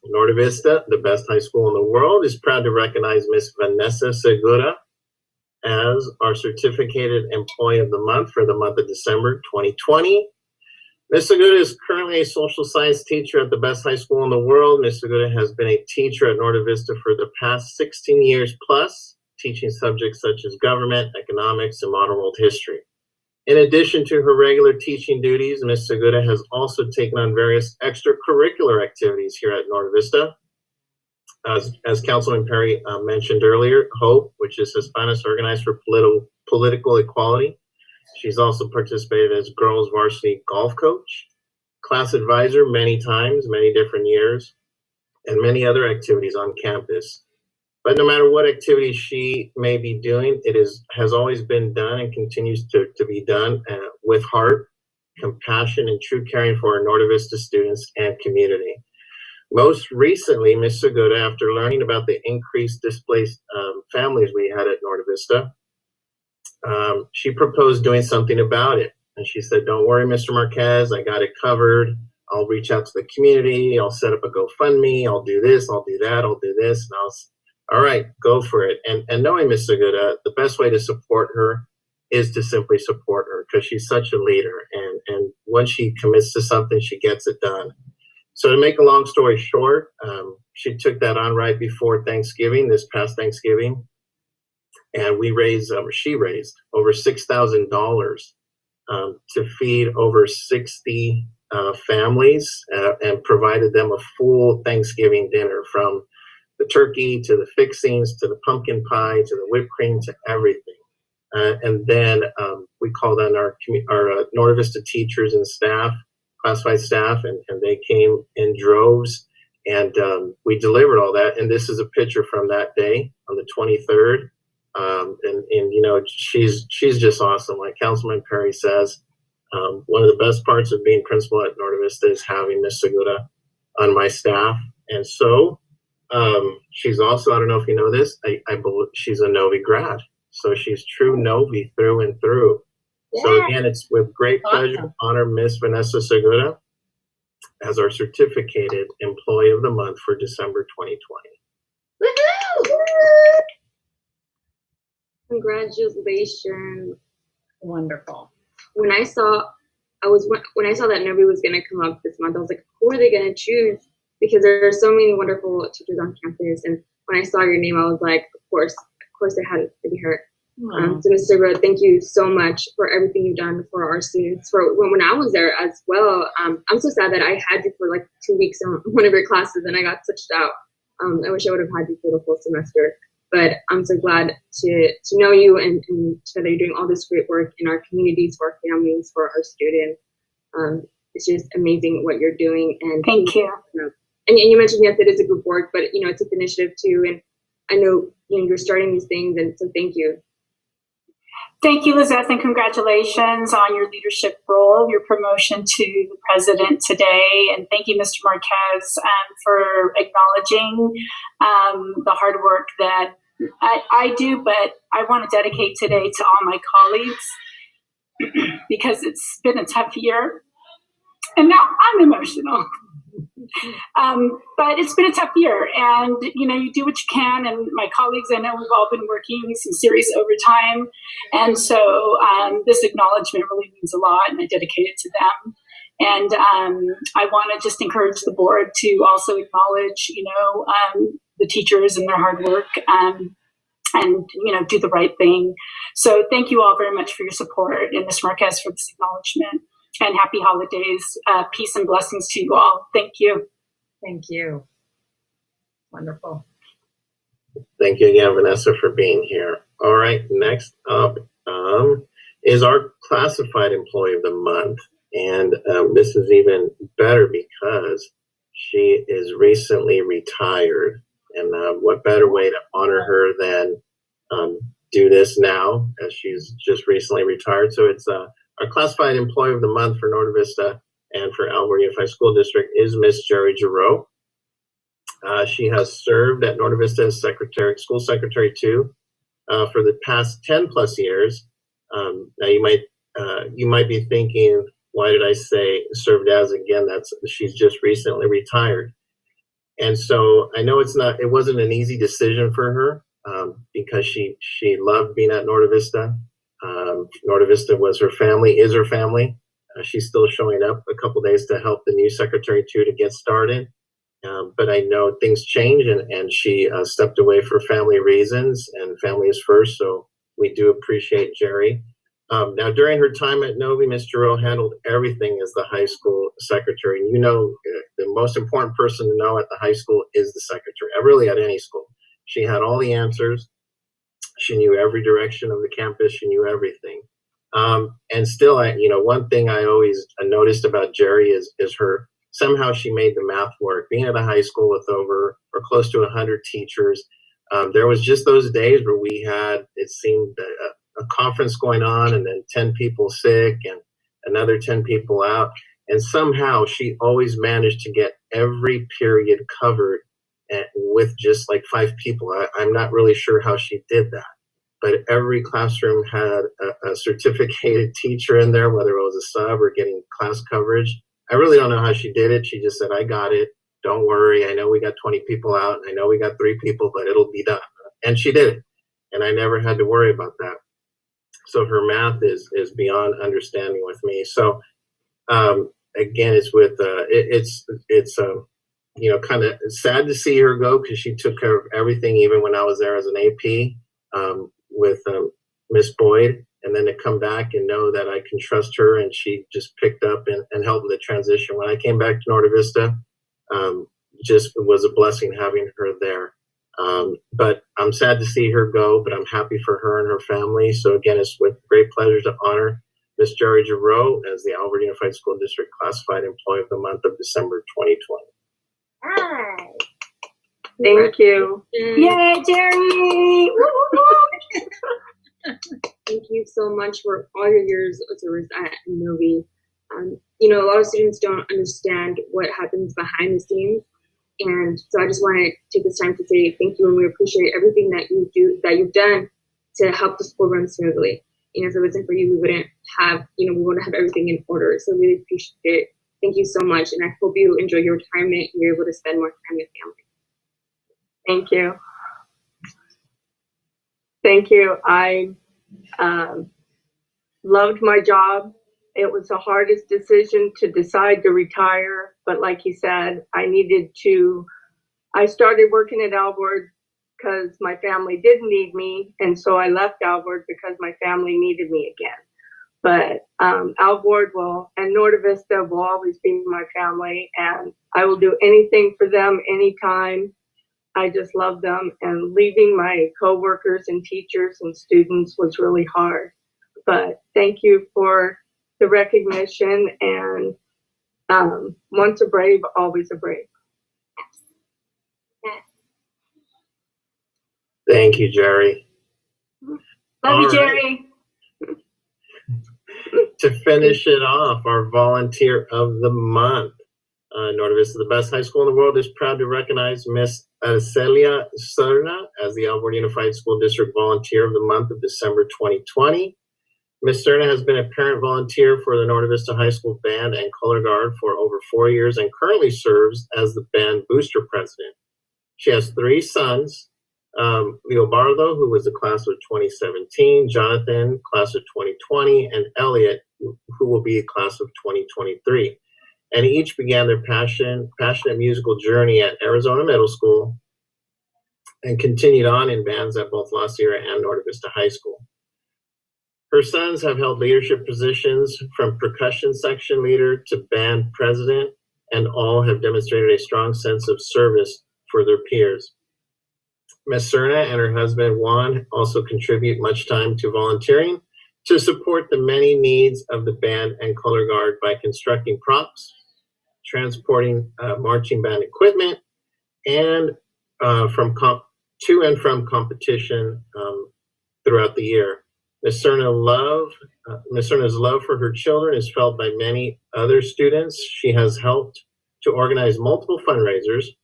Norte Vista, the best high school in the world, is proud to recognize Miss Vanessa Segura as our certificated employee of the month for the month of December 2020. Ms. Segura is currently a social science teacher at the best high school in the world. Ms. Segura has been a teacher at Norte Vista for the past 16 years plus, teaching subjects such as government, economics, and modern world history. In addition to her regular teaching duties, Ms. Segura has also taken on various extracurricular activities here at Norte Vista. As Councilman Perry mentioned earlier, HOPE, which is Hispanos Organized for Political Equality. She's also participated as girls varsity golf coach, class advisor many times, many different years, and many other activities on campus. But no matter what activity she may be doing, it has always been done and continues to be done with heart, compassion, and true caring for our Norte Vista students and community. Most recently, Ms. Segura, after learning about the increased displaced families we had at Norte Vista, she proposed doing something about it. And she said, "Don't worry, Mr. Marquez, I got it covered. I'll reach out to the community. I'll set up a GoFundMe. I'll do this, I'll do that, I'll do this." And all right, go for it. And knowing Ms. Segura, the best way to support her is to simply support her because she's such a leader. And once she commits to something, she gets it done. So to make a long story short, she took that on right before Thanksgiving, this past Thanksgiving. And she raised over $6,000 to feed over 60 families and provided them a full Thanksgiving dinner, from the turkey to the fixings to the pumpkin pie to the whipped cream to everything. And then we called on our Norte Vista teachers and staff, classified staff, and they came in droves, and we delivered all that. And this is a picture from that day on the 23rd. And you know, she's just awesome. Like Councilman Perry says, one of the best parts of being principal at Norte Vista is having Miss Segura on my staff. And so she's also, I don't know if you know this, I believe she's a Novi grad. So she's true Novi through and through. Yeah. So again, it's with great pleasure to honor Miss Vanessa Segura as our certificated Employee of the Month for December 2020. Woohoo! Congratulations. Wonderful. When I saw that Novi was going to come up this month, I was like, who are they going to choose? Because there are so many wonderful teachers on campus. And when I saw your name, I was like, of course it had to be her. So Ms. Segura, thank you so much for everything you've done for our students. For when I was there as well, I'm so sad that I had you for like 2 weeks in one of your classes and I got switched out. I wish I would have had you for the full semester. But I'm so glad to know you and to know that you're doing all this great work in our communities, for our families, for our students. It's just amazing what you're doing. And thank you. And you mentioned, yes, it is a group work, but you know, it's an initiative too. And I know, you know, you're starting these things, and so thank you. Thank you, Lizette, and congratulations on your leadership role, your promotion to the president today. And thank you, Mr. Marquez, for acknowledging the hard work that I do, but I want to dedicate today to all my colleagues because it's been a tough year. And now I'm emotional. But it's been a tough year, and you know, you do what you can, and my colleagues, I know we've all been working some serious overtime, and so this acknowledgement really means a lot, and I dedicate it to them. And I want to just encourage the board to also acknowledge, you know, the teachers and their hard work, and you know, do the right thing. So thank you all very much for your support, and Ms. Marquez for this acknowledgement. And happy holidays. Peace and blessings to you all. Thank you. Thank you. Wonderful. Thank you again, Vanessa, for being here. All right, next up is our Classified Employee of the Month. And this is even better because she is recently retired. And what better way to honor her than do this now, as she's just recently retired. So it's our Classified Employee of the Month for Norte Vista and for Alvord Unified School District is Miss Jerry Giroux. She has served at Norte Vista as school secretary too, for the past 10 plus years. Now you might be thinking, why did I say served as again? She's just recently retired. And so I know it wasn't an easy decision for her, because she loved being at Norte Vista. Norte Vista was her family, is her family. She's still showing up a couple days to help the new secretary too to get started. But I know things change, and she stepped away for family reasons, and family is first. So we do appreciate Jerry. Now, during her time at Novi, Ms. Giroux handled everything as the high school secretary. And you know, the most important person to know at the high school is the secretary, really at any school. She had all the answers. She knew every direction of the campus. She knew everything. And still, one thing I always noticed about Jerry is somehow she made the math work. Being at a high school with over or close to 100 teachers, there was just those days where we had, it seemed, a conference going on, and then 10 people sick and another 10 people out. And somehow she always managed to get every period covered with just like 5 people. I'm not really sure how she did that, but every classroom had a certificated teacher in there, whether it was a sub or getting class coverage. I really don't know how she did it. She just said, I got it. Don't worry. I know we got 20 people out. I know we got 3 people, but it'll be done. And she did it. And I never had to worry about that. so her math is beyond understanding with me. So again, it's with it's kind of sad to see her go, because she took care of everything, even when I was there as an AP with Miss Boyd, and then to come back and know that I can trust her, and she just picked up and helped in the transition. When I came back to Norte Vista, just was a blessing having her there. But I'm sad to see her go, but I'm happy for her and her family. So again, it's with great pleasure to honor Miss Jerry Giroux as the Alvord Unified School District Classified Employee of the Month of December 2020. Hi. Thank you. Yay, Jerry! Thank you so much for all your years of service at Novi. A lot of students don't understand what happens behind the scenes. And so I just want to take this time to say thank you, and we appreciate everything that you've done to help the school run smoothly. If it wasn't for you, we wouldn't have everything in order. So really appreciate it. Thank you so much, and I hope you enjoy your retirement. You're able to spend more time with family. Thank you. Thank you. I loved my job. It was the hardest decision to decide to retire, but like you said, I started working at Alvord because my family didn't need me, and so I left Alvord because my family needed me again. But Alvord and Norte Vista will always be my family, and I will do anything for them anytime. I just love them, and leaving my coworkers and teachers and students was really hard. But thank you for the recognition, and once a brave, always a brave. Thank you, Jerry. Love you, Jerry. To finish it off, our Volunteer of the Month. Norte Vista, the best high school in the world, is proud to recognize Miss Arcelia Serna as the Alvord Unified School District Volunteer of the Month of December 2020. Ms. Serna has been a parent volunteer for the Norte Vista High School Band and Color Guard for over 4 years and currently serves as the band booster president. She has 3 sons, Leobardo, who was the class of 2017, Jonathan, class of 2020, and Elliot, who will be a class of 2023. And each began their passionate musical journey at Arizona Middle School and continued on in bands at both La Sierra and Norte Vista High School. Her sons have held leadership positions from percussion section leader to band president, and all have demonstrated a strong sense of service for their peers. Ms. Serna and her husband Juan also contribute much time to volunteering to support the many needs of the band and color guard by constructing props, transporting marching band equipment, and to and from competition throughout the year. Ms. Serna's love for her children is felt by many other students. She has helped to organize multiple fundraisers,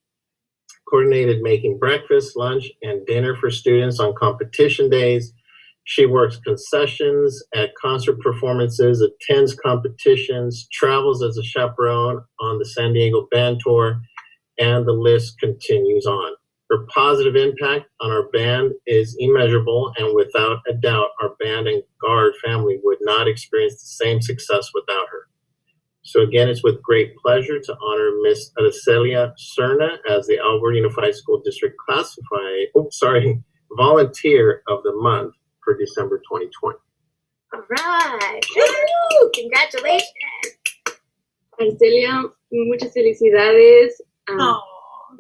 coordinated making breakfast, lunch, and dinner for students on competition days. She works concessions at concert performances, attends competitions, travels as a chaperone on the San Diego band tour, and the list continues on. Her positive impact on our band is immeasurable, and without a doubt, our band and guard family would not experience the same success without her. So again, it's with great pleasure to honor Miss Arcelia Serna as the Alvord Unified School District Volunteer of the Month for December 2020. All right. Woo! Congratulations. Arcelia, muchas felicidades.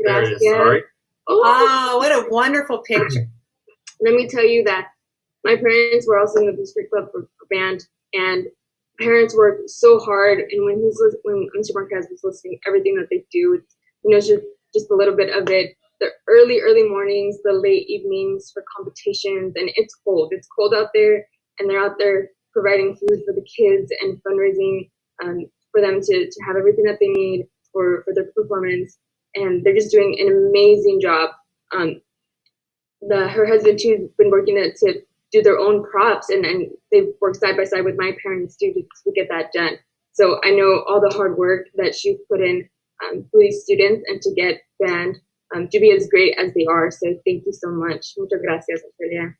Gracias. Sorry. Oh, what a wonderful picture. Let me tell you that my parents were also in the district club for band, and parents work so hard. And when Mr. Marquez was listening, everything that they do, just a little bit of it, the early mornings, the late evenings for competitions, and it's cold. It's cold out there, and they're out there providing food for the kids and fundraising for them to have everything that they need for their performance. And they're just doing an amazing job. Her husband too has been working to do their own props, and they work side by side with my parents too to get that done. So I know all the hard work that she's put in for these students and to get band to be as great as they are. So thank you so much. Muchas gracias, Arcelia.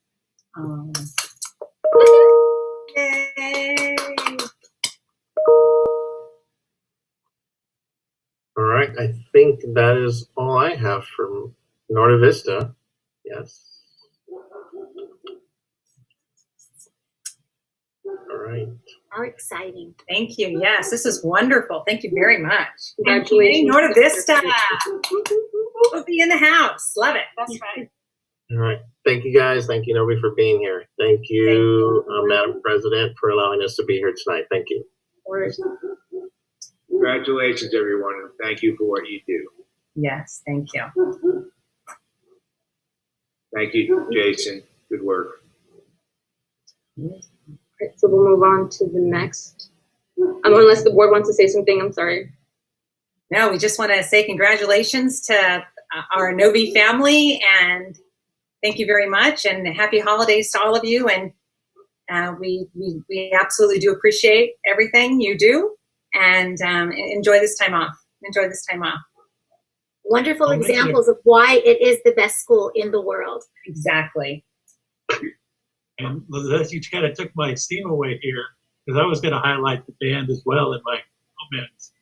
that is all I have from Norte Vista. Yes. All right. How exciting. Thank you. Yes, this is wonderful. Thank you very much. Congratulations. Norte Vista. We'll be in the house. Love it. That's right. All right. Thank you, guys. Thank you, Novi, for being here. Thank you, Madam President, for allowing us to be here tonight. Thank you. Congratulations, everyone, and thank you for what you do. Yes, thank you. Thank you, Jason. Good work. Right, so we'll move on to the next. Unless the board wants to say something, I'm sorry. No, we just want to say congratulations to our Novi family, and thank you very much, and happy holidays to all of you. And we absolutely do appreciate everything you do, and enjoy this time off. Enjoy this time off. Wonderful examples of why it is the best school in the world. Exactly. And Lizette, you kind of took my steam away here, because I was going to highlight the band as well in my comments.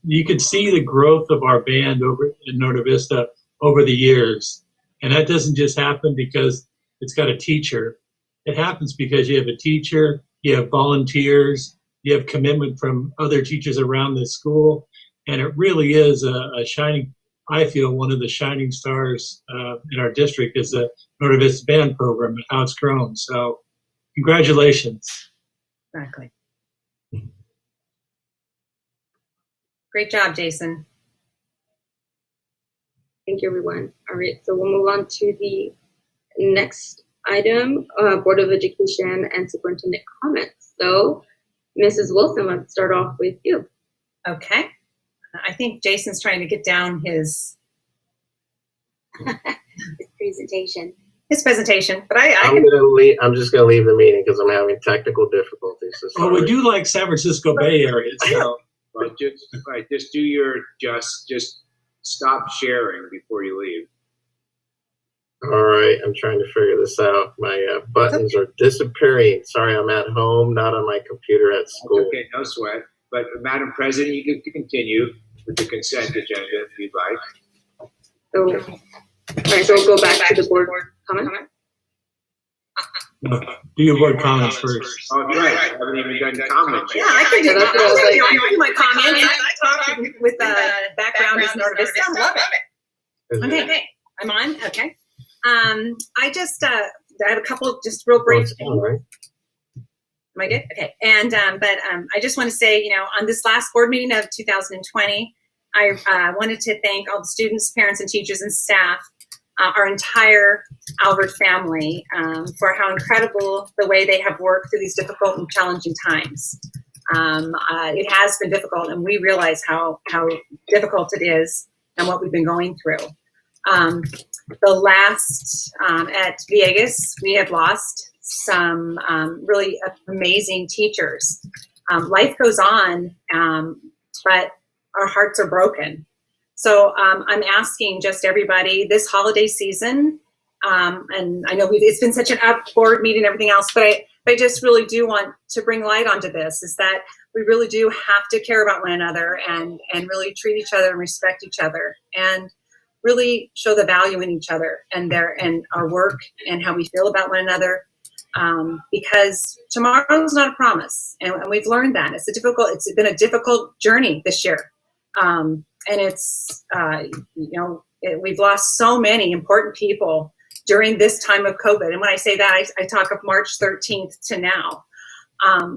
You can see the growth of our band over in Norte Vista over the years. And that doesn't just happen because it's got a teacher. It happens because you have a teacher, you have volunteers, you have commitment from other teachers around the school. And it really is a shining, I feel, one of the shining stars in our district is the Norte Vista Band program and how it's grown. So congratulations. Exactly. Great job, Jason. Thank you, everyone. All right, so we'll move on to the next item, Board of Education and Superintendent comments. So, Mrs. Wilson, let's start off with you. Okay. I think Jason's trying to get down his presentation. His presentation, but I'm just gonna leave the meeting because I'm having technical difficulties. So well, we do like San Francisco Bay Area, so Well, just stop sharing before you leave. all right, I'm trying to figure this out. My buttons are disappearing. Sorry, I'm at home, not on my computer at school. Okay, no sweat. But Madam President, you can continue with the consent agenda if you'd like. So, all right, so we'll go back to the board comment. do your board comments first. Oh, right. I haven't even done comments yet. yeah, I can do That's what I was like. I'll do my comments. I talk with the background as Norte Vista. I love it. Okay, I'm on. Okay. I have a couple just real brief. Am I good? Okay. And I just want to say, on this last board meeting of 2020, I wanted to thank all the students, parents, and teachers and staff, our entire Alvord family, for how incredible the way they have worked through these difficult and challenging times. It has been difficult, and we realize how difficult it is and what we've been going through. The last at Viegas, we have lost some really amazing teachers. Life goes on, but our hearts are broken. So I'm asking just everybody this holiday season, and I know it's been such an up board meeting and everything else, but I just really do want to bring light onto this, is that we really do have to care about one another and really treat each other and respect each other and really show the value in each other and our work and how we feel about one another. Because tomorrow's not a promise, and we've learned that. It's been a difficult journey this year, and it's we've lost so many important people during this time of COVID. And when I say that, I talk of March 13th to now.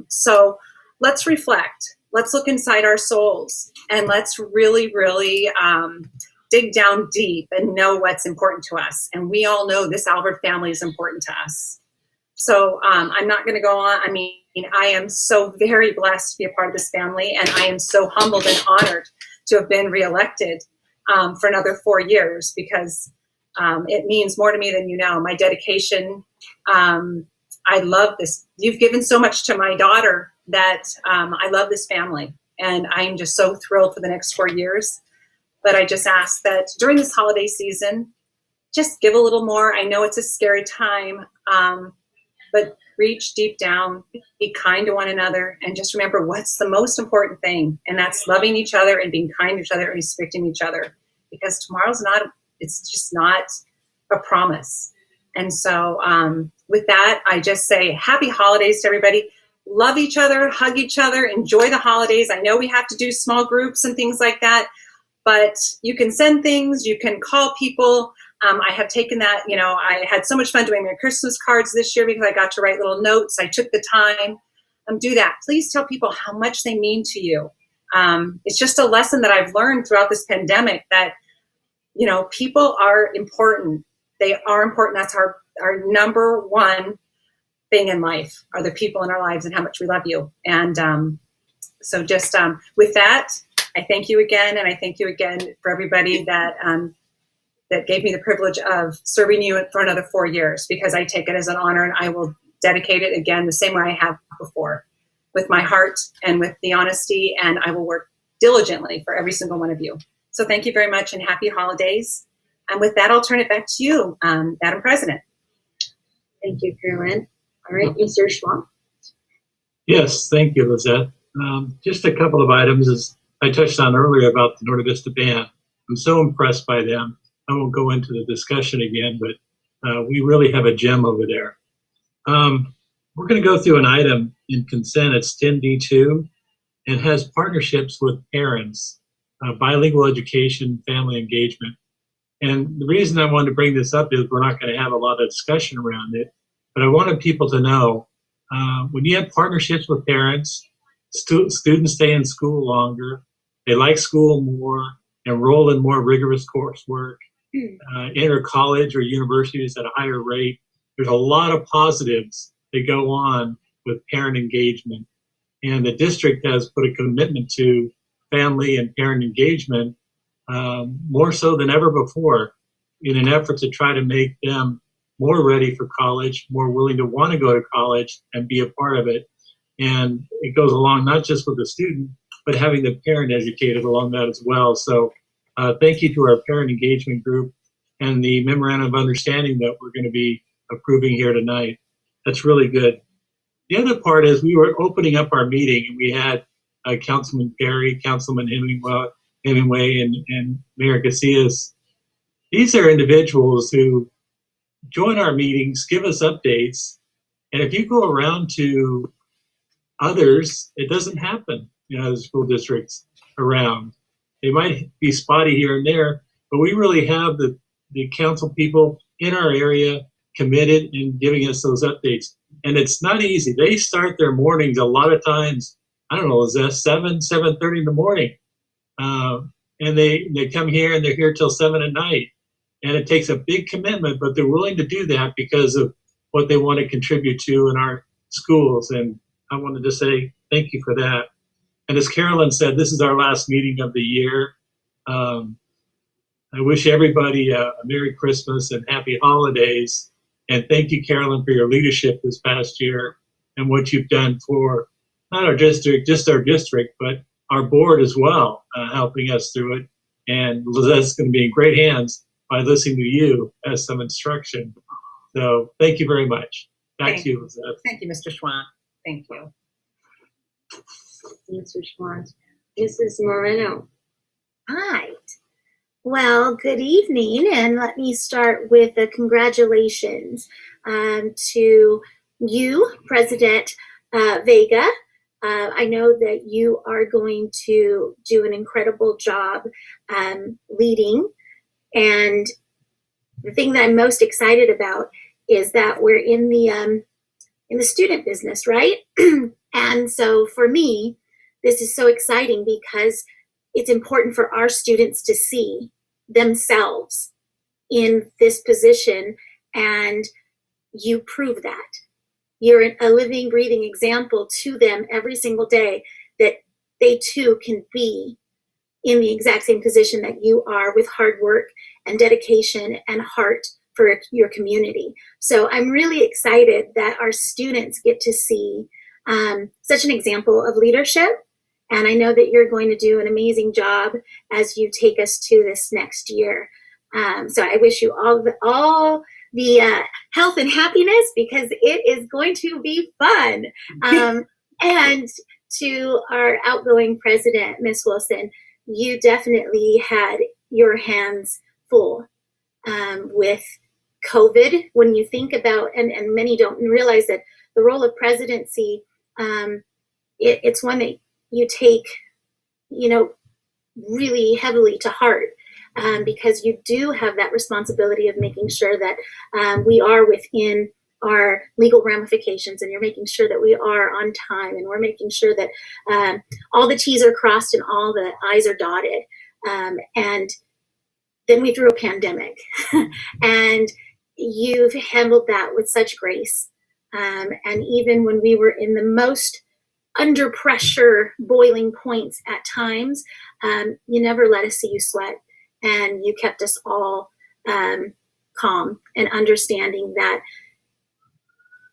So let's reflect. Let's look inside our souls, and let's really, really dig down deep and know what's important to us. And we all know this Alvord family is important to us. So I'm not going to go on. I mean, I am so very blessed to be a part of this family, and I am so humbled and honored to have been reelected for another 4 years, because it means more to me than you know. My dedication, I love this. You've given so much to my daughter that I love this family, and I'm just so thrilled for the next 4 years. But I just ask that during this holiday season, just give a little more. I know it's a scary time. but reach deep down, be kind to one another, and just remember what's the most important thing, and that's loving each other and being kind to each other and respecting each other, because tomorrow's not, it's just not a promise. And so with that, I just say happy holidays to everybody. Love each other, hug each other, enjoy the holidays. I know we have to do small groups and things like that, but you can send things, you can call people. I have taken that, I had so much fun doing my Christmas cards this year because I got to write little notes. I took the time. Do that. Please tell people how much they mean to you. It's just a lesson that I've learned throughout this pandemic that, people are important. They are important. That's our number one thing in life, are the people in our lives and how much we love you. And so just with that, I thank you again. And I thank you again for everybody that gave me the privilege of serving you for another 4 years, because I take it as an honor, and I will dedicate it again the same way I have before, with my heart and with the honesty, and I will work diligently for every single one of you. So thank you very much, and happy holidays. And with that, I'll turn it back to you, Madam President. Thank you, Carolyn. All right, Mr. Schwab. Yes, thank you, Lizette. Just a couple of items, as I touched on earlier about the Norte Vista Band. I'm so impressed by them. I won't go into the discussion again, but we really have a gem over there. We're going to go through an item in consent. It's 10D2, and has partnerships with parents, bilingual education, family engagement. And the reason I wanted to bring this up is we're not going to have a lot of discussion around it, but I wanted people to know when you have partnerships with parents, students stay in school longer, they like school more, enroll in more rigorous coursework, enter college or universities at a higher rate. There's a lot of positives that go on with parent engagement. And the district has put a commitment to family and parent engagement more so than ever before, in an effort to try to make them more ready for college, more willing to want to go to college and be a part of it. And it goes along not just with the student, but having the parent educated along that as well. So thank you to our parent engagement group and the memorandum of understanding that we're going to be approving here tonight. That's really good. The other part is we were opening up our meeting, and we had Councilman Perry, Councilman Hemingway, and Mayor Casillas. These are individuals who join our meetings, give us updates, and if you go around to others, it doesn't happen. The school districts around. They might be spotty here and there, but we really have the council people in our area committed in giving us those updates. And it's not easy. They start their mornings a lot of times, I don't know, is that 7:30 in the morning? And they come here and they're here till 7 at night. And it takes a big commitment, but they're willing to do that because of what they want to contribute to in our schools. And I wanted to say thank you for that. And as Carolyn said, this is our last meeting of the year. I wish everybody a Merry Christmas and Happy Holidays. And thank you, Carolyn, for your leadership this past year and what you've done for not our district, just our district, but our board as well, helping us through it. And Lizette's going to be in great hands by listening to you as some instruction. So thank you very much. Back to you, Lizette. Thank you, Mr. Schwann. Thank you. Mr. Schwann. Mrs. Moreno. Right. Well, good evening, and let me start with a congratulations to you, President Vega. I know that you are going to do an incredible job leading, and the thing that I'm most excited about is that we're in the student business, right? And so for me, this is so exciting because it's important for our students to see themselves in this position, and you prove that. You're a living, breathing example to them every single day that they too can be in the exact same position that you are, with hard work and dedication and heart for your community. So I'm really excited that our students get to see such an example of leadership. And I know that you're going to do an amazing job as you take us to this next year. So I wish you all the health and happiness, because it is going to be fun. And to our outgoing president, Ms. Wilson, you definitely had your hands full with COVID. When you think about, and many don't realize that the role of presidency, it's one that you take, really heavily to heart, because you do have that responsibility of making sure that we are within our legal ramifications, and you're making sure that we are on time, and we're making sure that all the T's are crossed and all the I's are dotted. And then we threw a pandemic, and you've handled that with such grace. And even when we were in the most under pressure, boiling points at times, you never let us see you sweat, and you kept us all calm and understanding that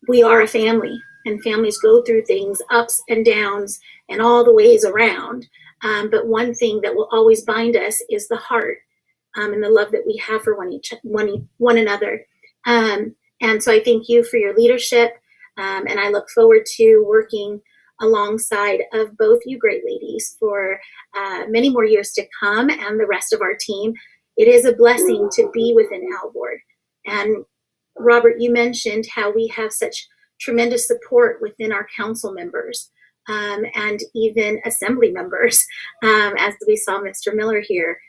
we are a family, and families go through things, ups and downs, and all the ways around. But one thing that will always bind us is the heart, and the love that we have for one another. And so I thank you for your leadership, and I look forward to working alongside of both you great ladies for many more years to come, and the rest of our team. It is a blessing to be within Alvord. And Robert, you mentioned how we have such tremendous support within our council members, and even assembly members, as we saw Mr. Miller here.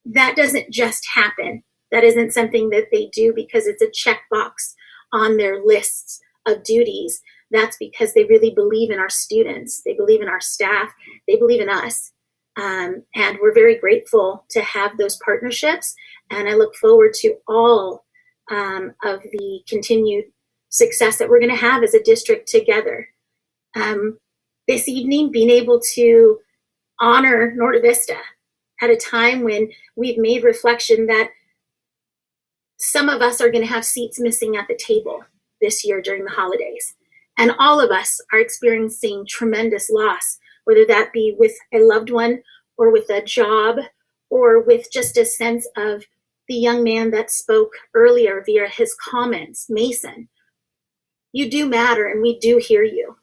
That doesn't just happen. That isn't something that they do because it's a checkbox on their lists of duties. That's because they really believe in our students. They believe in our staff. They believe in us. And we're very grateful to have those partnerships. And I look forward to all of the continued success that we're going to have as a district together. This evening, being able to honor Norte Vista at a time when we've made reflection that some of us are going to have seats missing at the table this year during the holidays. And all of us are experiencing tremendous loss, whether that be with a loved one or with a job or with just a sense of the young man that spoke earlier via his comments, Mason. You do matter, and we do hear you.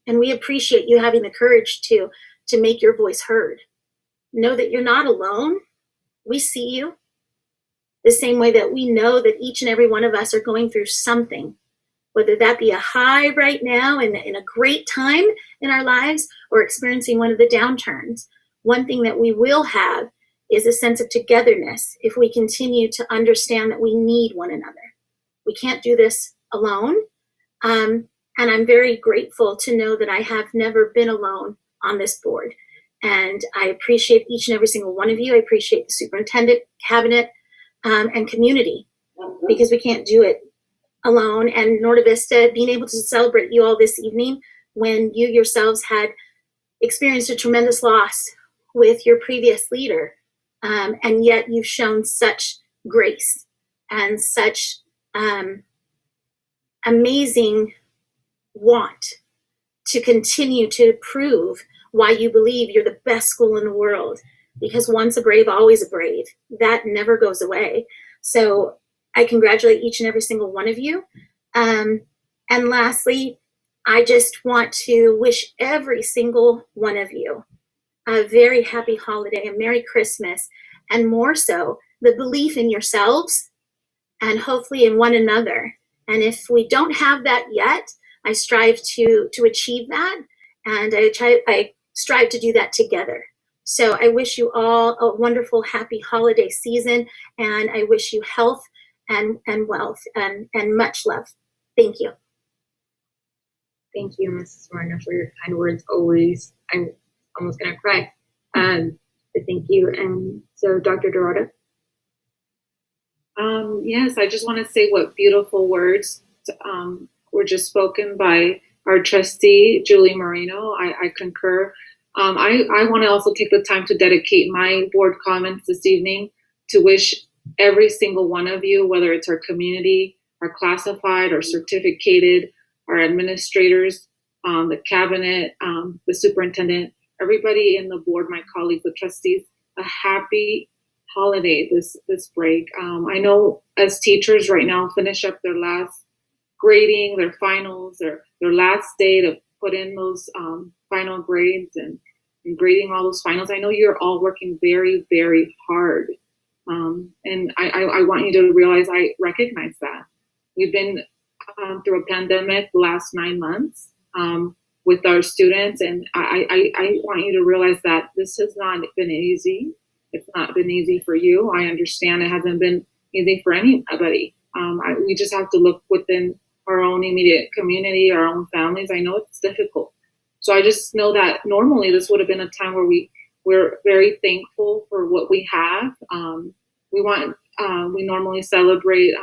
And we appreciate you having the courage to make your voice heard. Know that you're not alone. We see you. The same way that we know that each and every one of us are going through something, whether that be a high right now in a great time in our lives or experiencing one of the downturns. One thing that we will have is a sense of togetherness if we continue to understand that we need one another. We can't do this alone. And I'm very grateful to know that I have never been alone on this board. And I appreciate each and every single one of you. I appreciate the superintendent, cabinet, and community, because we can't do it alone. And Norte Vista, being able to celebrate you all this evening when you yourselves had experienced a tremendous loss with your previous leader, and yet you've shown such grace and such amazing want to continue to prove why you believe you're the best school in the world, because once a brave, always a brave. That never goes away. So I congratulate each and every single one of you. And lastly, I just want to wish every single one of you a very happy holiday, a Merry Christmas, and more so, the belief in yourselves and hopefully in one another. And if we don't have that yet, I strive to achieve that, and I strive to do that together. So I wish you all a wonderful, happy holiday season, and I wish you health and wealth and much love. Thank you. Thank you, Mrs. Warner, for your kind words always. I'm almost going to cry. But thank you. And so, Dr. Dorota? Yes, I just want to say what beautiful words were just spoken by our trustee, Julie Moreno. I concur. I want to also take the time to dedicate my board comments this evening to wish every single one of you, whether it's our community, our classified, or certificated, our administrators, the cabinet, the superintendent, everybody in the board, my colleagues, the trustees, a happy holiday, this break. I know as teachers right now finish up their last grading, their finals, their last day to put in those final grades and grading all those finals. I know you're all working very, very hard. And I want you to realize I recognize that. We've been through a pandemic the last 9 months with our students, and I want you to realize that this has not been easy. It's not been easy for you. I understand it hasn't been easy for anybody. We just have to look within our own immediate community, our own families. I know it's difficult. So I just know that normally this would have been a time where we're very thankful for what we have. We normally celebrate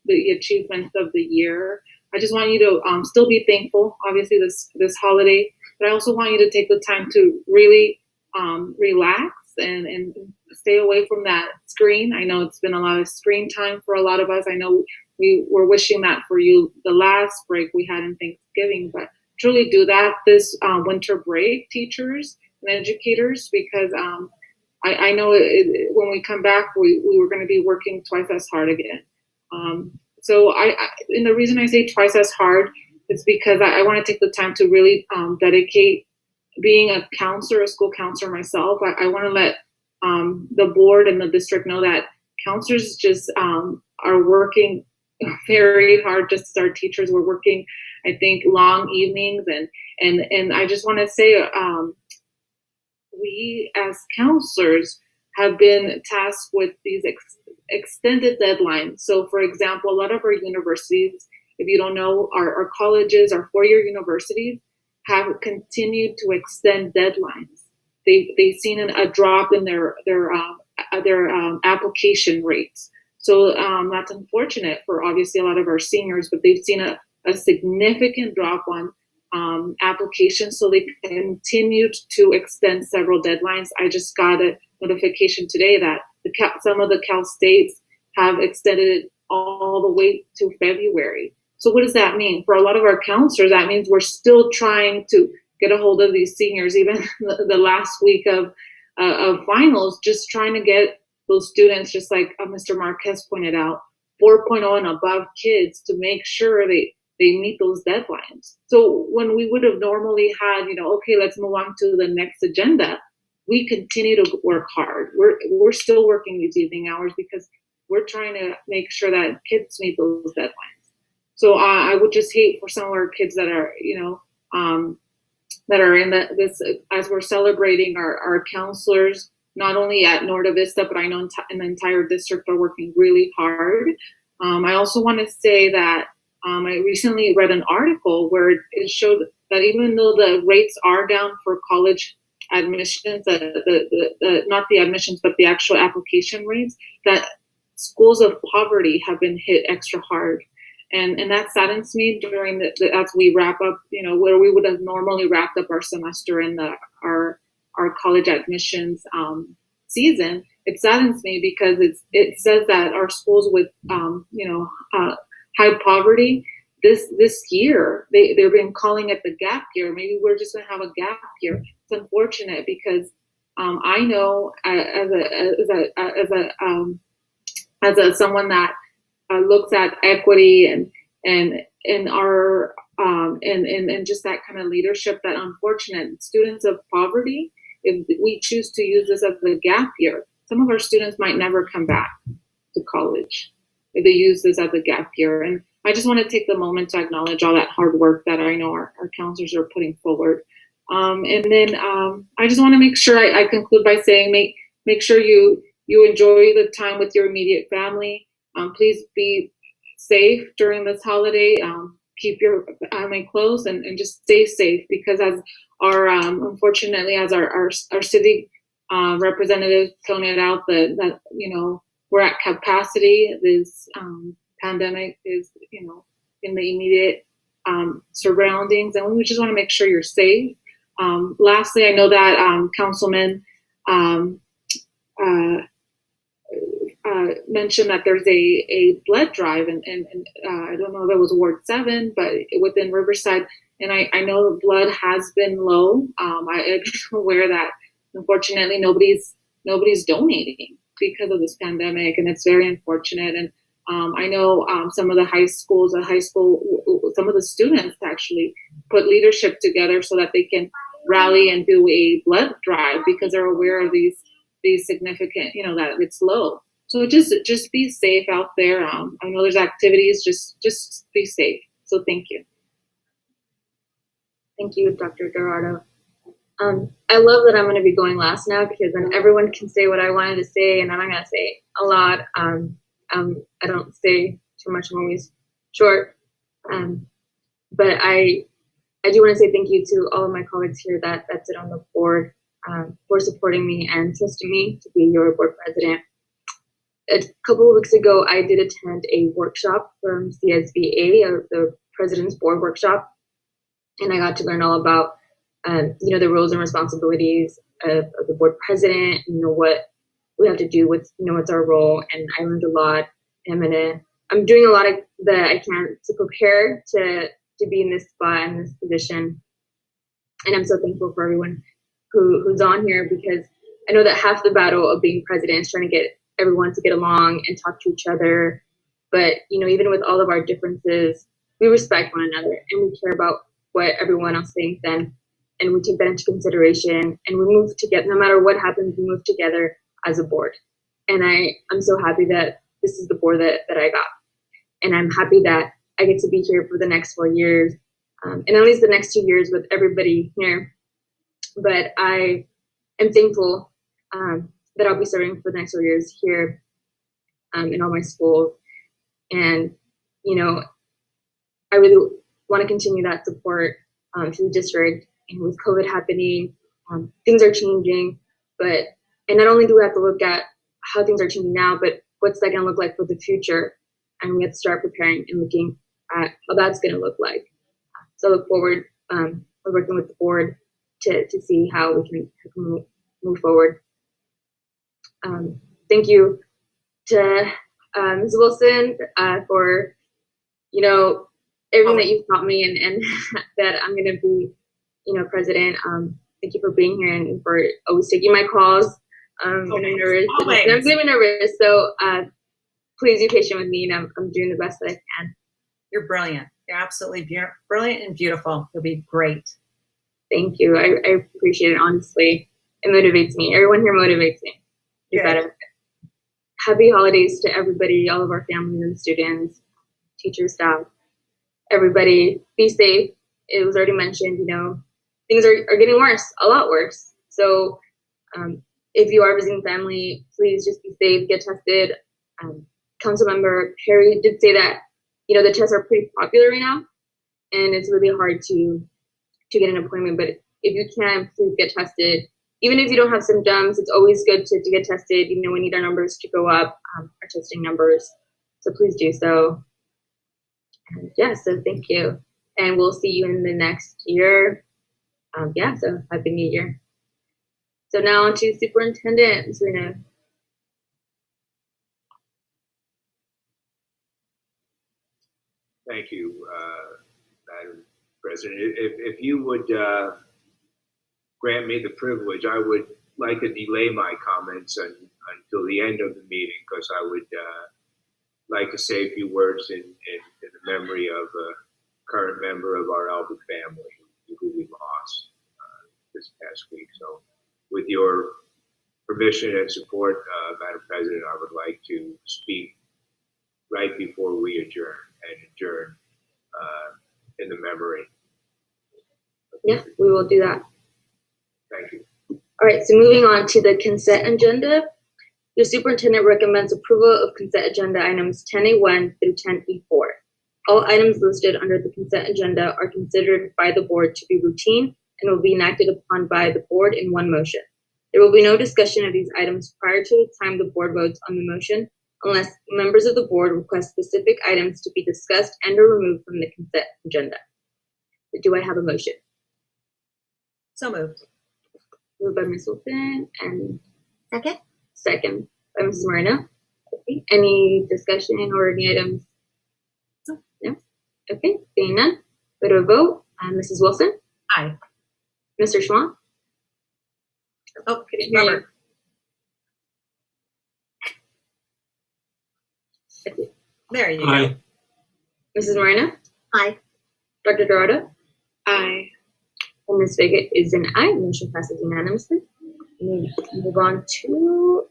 the achievements of the year. I just want you to still be thankful, obviously, this holiday, but I also want you to take the time to really relax and stay away from that screen. I know it's been a lot of screen time for a lot of us. I know we were wishing that for you the last break we had in Thanksgiving, but truly do that this winter break, teachers and educators, because I know when we come back, we were going to be working twice as hard again. So and the reason I say twice as hard is because I want to take the time to really dedicate being a counselor, a school counselor myself. I want to let the board and the district know that counselors just are working very hard, just as our teachers were working, I think, long evenings. And I just want to say, we as counselors have been tasked with these extended deadlines. So for example, a lot of our universities, if you don't know, our colleges, our four-year universities have continued to extend deadlines. They've seen a drop in their application rates. So that's unfortunate for obviously a lot of our seniors, but they've seen a significant drop on applications. So they continued to extend several deadlines. I just got a notification today that some of the Cal States have extended it all the way to February. So what does that mean? For a lot of our counselors, that means we're still trying to get a hold of these seniors, even the last week of finals, just trying to get those students, just like Mr. Marquez pointed out, 4.0 and above kids, to make sure they meet those deadlines. So when we would have normally had, okay, let's move on to the next agenda, we continue to work hard. We're still working these evening hours because we're trying to make sure that kids meet those deadlines. So I would just hate for some of our kids that are, that are in this, as we're celebrating our counselors, not only at Norte Vista, but I know in the entire district are working really hard. I also want to say that I recently read an article where it showed that even though the rates are down for college admissions, not the admissions, but the actual application rates, that schools of poverty have been hit extra hard. And that saddens me during as we wrap up, where we would have normally wrapped up our semester in our college admissions season. It saddens me because it says that our schools with high poverty this year, they've been calling it the gap year. Maybe we're just gonna have a gap year. It's unfortunate because I know as someone that looks at equity and our and just that kind of leadership, that unfortunate students of poverty, if we choose to use this as a gap year, some of our students might never come back to college if they use this as a gap year. And I just want to take the moment to acknowledge all that hard work that I know our counselors are putting forward. And then I just want to make sure I conclude by saying make sure you enjoy the time with your immediate family. Please be safe during this holiday. Keep your family close and just stay safe, because as our unfortunately, as our city representative pointed out, that we're at capacity. This pandemic is in the immediate surroundings, and we just want to make sure you're safe. Lastly, I know that Councilman mentioned that there's a blood drive, and I don't know if it was Ward 7, but within Riverside, and I know the blood has been low. I'm aware that unfortunately nobody's donating. because of this pandemic, and it's very unfortunate. And I know some of the high schools, some of the students actually put leadership together so that they can rally and do a blood drive because they're aware of these significant, that it's low. So just be safe out there. I know there's activities, just be safe. So thank you. Thank you, Dr. Dorado. I love that I'm going to be going last now because then everyone can say what I wanted to say, and I'm not going to say a lot. I don't say too much. I'm always short. But I do want to say thank you to all of my colleagues here that sit on the board for supporting me and trusting me to be your board president. A couple of weeks ago, I did attend a workshop from CSBA, the President's Board workshop, and I got to learn all about the roles and responsibilities of the board president, what we have to do with, what's our role. And I learned a lot. I'm doing a lot of that I can to prepare to be in this spot, in this position. And I'm so thankful for everyone who's on here, because I know that half the battle of being president is trying to get everyone to get along and talk to each other. But, even with all of our differences, we respect one another and we care about what everyone else thinks, and we take that into consideration, and we move together. No matter what happens, we move together as a board. And I'm so happy that this is the board that I got. And I'm happy that I get to be here for the next 4 years, and at least the next 2 years with everybody here. But I am thankful that I'll be serving for the next 4 years here in all my schools. And, I really want to continue that support to the district. And with COVID happening, things are changing. And not only do we have to look at how things are changing now, but what's that going to look like for the future? And we have to start preparing and looking at how that's going to look like. So I look forward to working with the board to see how we can move forward. Thank you to Ms. Wilson for, everything that you've taught me and that I'm going to be, president. Thank you for being here and for always taking my calls. When I'm nervous. I'm really nervous. So please be patient with me, and I'm doing the best that I can. You're brilliant. You're absolutely brilliant and beautiful. You'll be great. Thank you. I appreciate it, honestly. It motivates me. Everyone here motivates me. Do better. Happy holidays to everybody, all of our families and students, teachers, staff, everybody. Be safe. It was already mentioned, things are getting worse, a lot worse. So if you are visiting family, please just be safe, get tested. Councilmember Perry did say that, the tests are pretty popular right now, and it's really hard to get an appointment. But if you can, please get tested. Even if you don't have symptoms, it's always good to get tested. We need our numbers to go up, our testing numbers. So please do so. And so thank you. And we'll see you in the next year. So Happy New Year. So now on to Superintendent Serena. Thank you, Madam President. If you would grant me the privilege, I would like to delay my comments until the end of the meeting, because I would like to say a few words in the memory of a current member of our Alvord family who we lost this past week. So with your permission and support, Madam President, I would like to speak right before we adjourn in the memory. Yeah, we will do that. Thank you. All right, so moving on to the consent agenda. The superintendent recommends approval of consent agenda items 10A1 through 10E4. All items listed under the consent agenda are considered by the board to be routine and will be enacted upon by the board in one motion. There will be no discussion of these items prior to the time the board votes on the motion, unless members of the board request specific items to be discussed and or removed from the consent agenda. Do I have a motion? So moved. Moved by Ms. Wilson and Second. by Mrs. Moreno. Okay. Any discussion or any items? No? Okay, seeing none. Go to a vote. Mrs. Wilson? Aye. Mr. Schwan? Oh, couldn't hear you. There you go. Aye. Mrs. Moreno? Aye. Dr. Dorado? Aye. And Ms. Vega is an aye. Motion passes unanimously. We move on to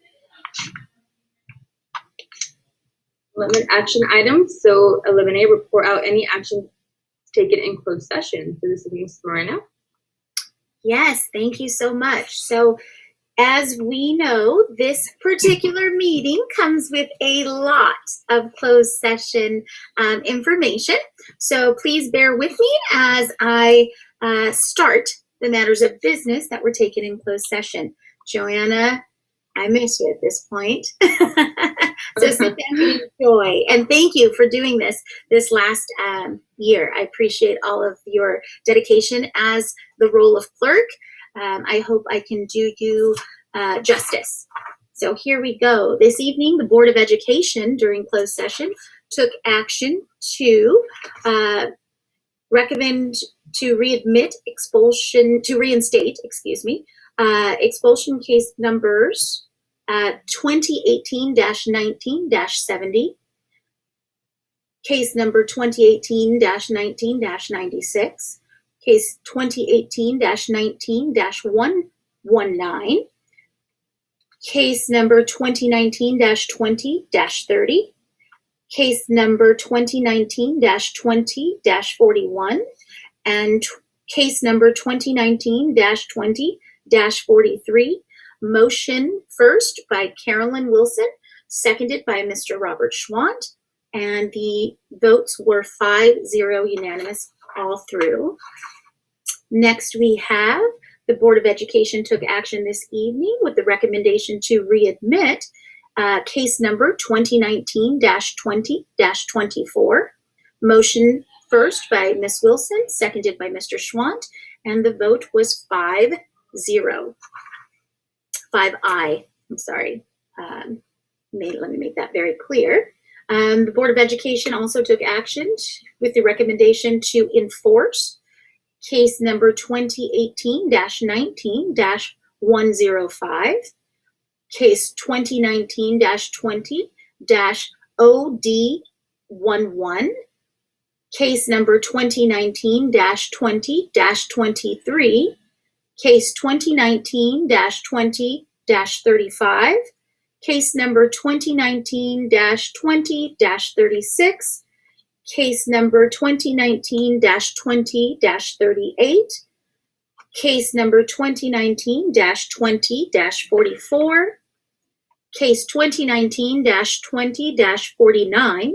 limited action items. So 11A, report out any action taken in closed session. So this is Ms. Moreno. Yes, thank you so much. So as we know, this particular meeting comes with a lot of closed session information. So please bear with me as I start the matters of business that were taken in closed session. Joanna, I miss you at this point. So sit down and enjoy. And thank you for doing this last year. I appreciate all of your dedication as the role of clerk. I hope I can do you justice. So here we go. This evening, the Board of Education during closed session took action to recommend to reinstate, expulsion case numbers 2018-19-70, case number 2018-19-96, case 2018-19-119, case number 2019-20-30, case number 2019-20-41, and case number 2019-20-43. Motion first by Carolyn Wilson, seconded by Mr. Robert Schwant, and the votes were 5-0 unanimous all through. Next, we have the Board of Education took action this evening with the recommendation to readmit case number 2019-20-24. Motion first by Ms. Wilson, seconded by Mr. Schwant, and the vote was 5-0. 5-I, I'm sorry. Let me make that very clear. The Board of Education also took action with the recommendation to enforce case number 2018-19-105, case 2019-20-OD11, case number 2019-20-23, case 2019-20-35, case number 2019-20-36, case number 2019-20-38, case number 2019-20-44, case 2019-20-49,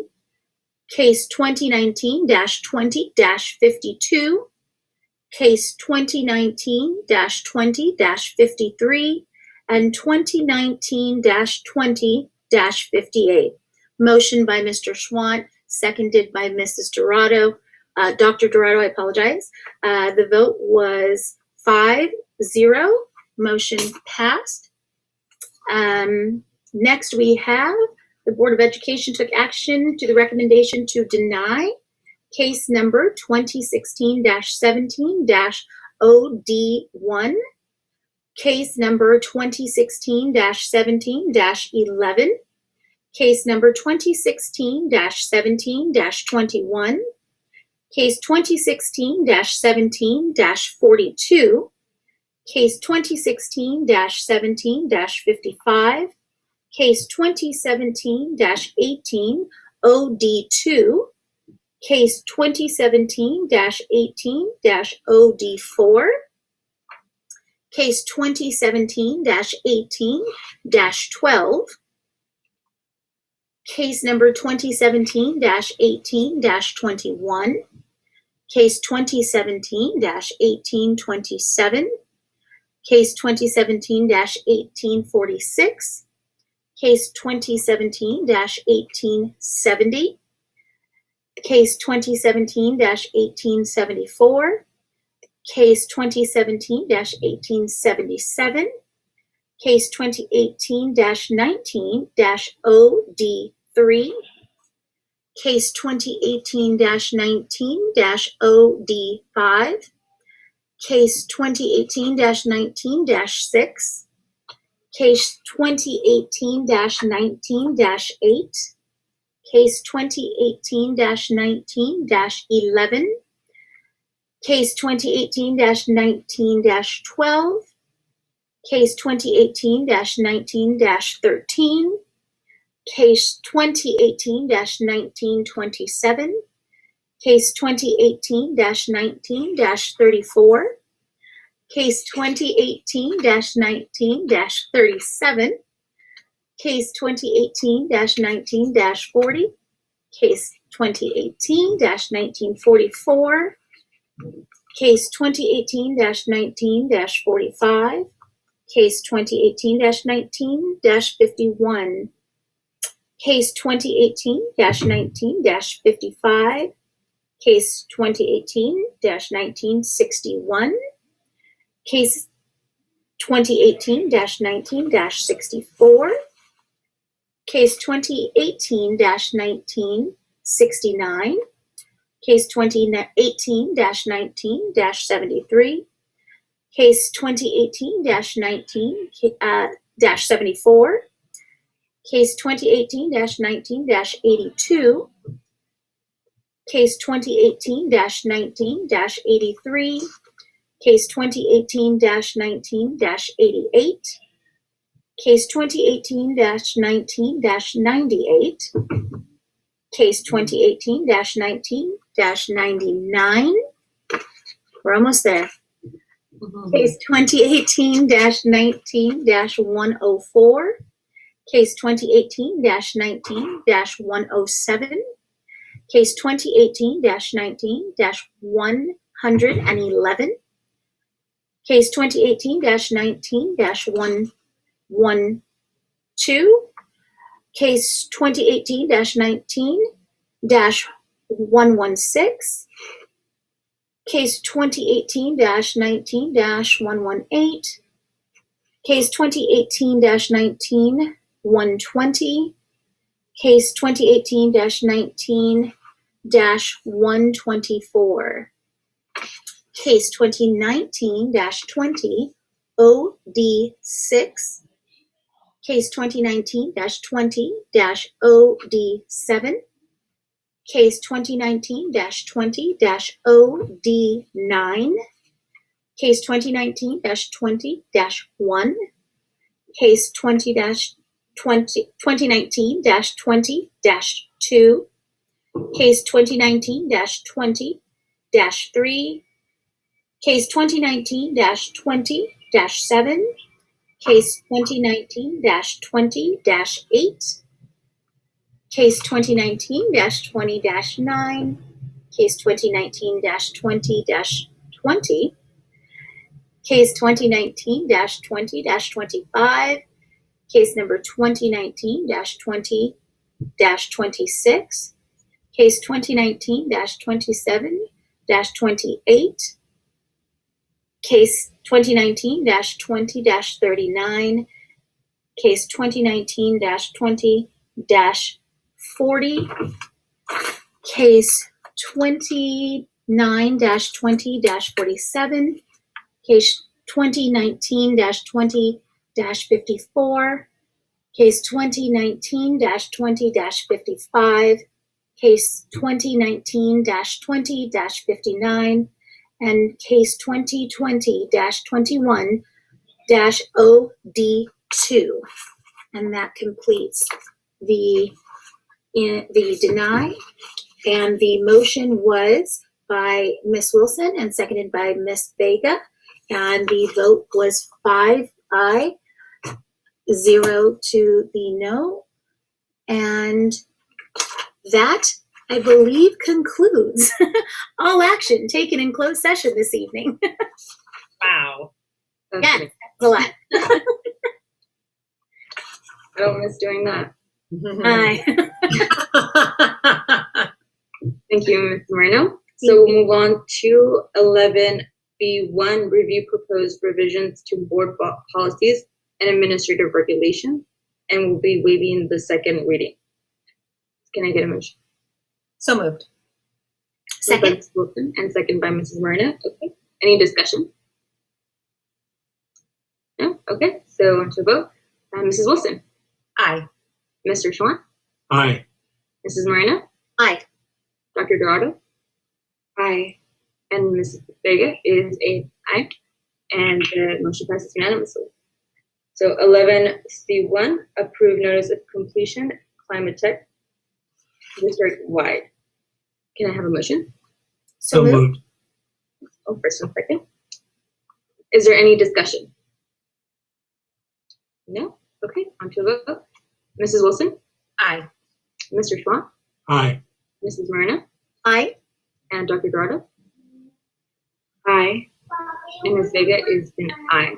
case 2019-20-52, case 2019-20-53, and 2019-20-58. Motion by Mr. Schwant, seconded by Mrs. Dorado. Dr. Dorado, I apologize. The vote was 5-0. Motion passed. Next, we have the Board of Education took action to the recommendation to deny case number 2016-17-OD1, case number 2016-17-11, case number 2016-17-21, case 2016-17-42, case 2016-17-55, case 2017-18-OD2, case 2017-18-OD4, case 2017-18-12, case number 2017-18-21, case 2017-18-27, case 2017-18-46, case 2017-18-70, case 2017-18-74, case 2017-18-77, case 2018-19-OD3, case 2018-19-OD5, case 2018-19-6, case 2018-19-8, Case 2018-19-11, Case 2018-19-12, Case 2018-19-13, Case 2018-19-27, Case 2018-19-34, Case 2018-19-37, Case 2018-19-40, Case 2018-19-44, Case 2018-19-45, Case 2018-19-51, Case 2018-19-55, Case 2018-19-61, Case 2018-19-64, Case 2018-19-69, Case 2018-19-73, Case 2018-19-74, Case 2018-19-82, Case 2018-19-83, Case 2018-19-88, Case 2018-19-98, Case 2018-19-99. We're almost there. Case 2018-19-104, Case 2018-19-107, Case 2018-19-111, Case 2018-19-112, Case 2018-19-116, Case 2018-19-118, Case 2018-19-120, Case 2018-19-124, Case 2019-20 OD6, Case 2019-20-OD7, Case 2019-20-OD9, Case 2019-20-1, Case 2019-20-2, Case 2019-20-3, Case 2019-20-7, Case 2019-20-8, Case 2019-20-9, Case 2019-20-20, Case 2019-20-25, Case number 2019-20-26, Case 2019-27-28, Case 2019-20-39, Case 2019-20-40, Case 29-20-47, Case 2019-20-54, Case 2019-20-55, Case 2019-20-59, and Case 2020-21-OD2. And that completes the deny. And the motion was by Ms. Wilson and seconded by Ms. Vega. And the vote was 5 aye, 0 to the no. And that, I believe, concludes all action taken in closed session this evening. Wow. Yes, that's a lot. I don't miss doing that. Aye. Thank you, Ms. Moreno. So we'll move on to 11B1, review proposed revisions to board policies and administrative regulations, and we'll be waiving the second reading. Can I get a motion? So moved. Second. Ms. Wilson and second by Mrs. Moreno. Okay. Any discussion? No? Okay. So on to vote. Mrs. Wilson. Aye. Mr. Schwann. Aye. Mrs. Moreno, Aye. Dr. Dorado, Aye. and Mrs. Vega is an aye, and the motion passes unanimously. So 11C1, approve notice of completion climate tech district wide. Can I have a motion? So moved. Oh, first and second. Is there any discussion? No? Okay, on to the vote. Mrs. Wilson, Aye. Mr. Schwann, Aye. Mrs. Moreno, Aye. and Dr. Dorado, Aye. and Ms. Vega is an aye.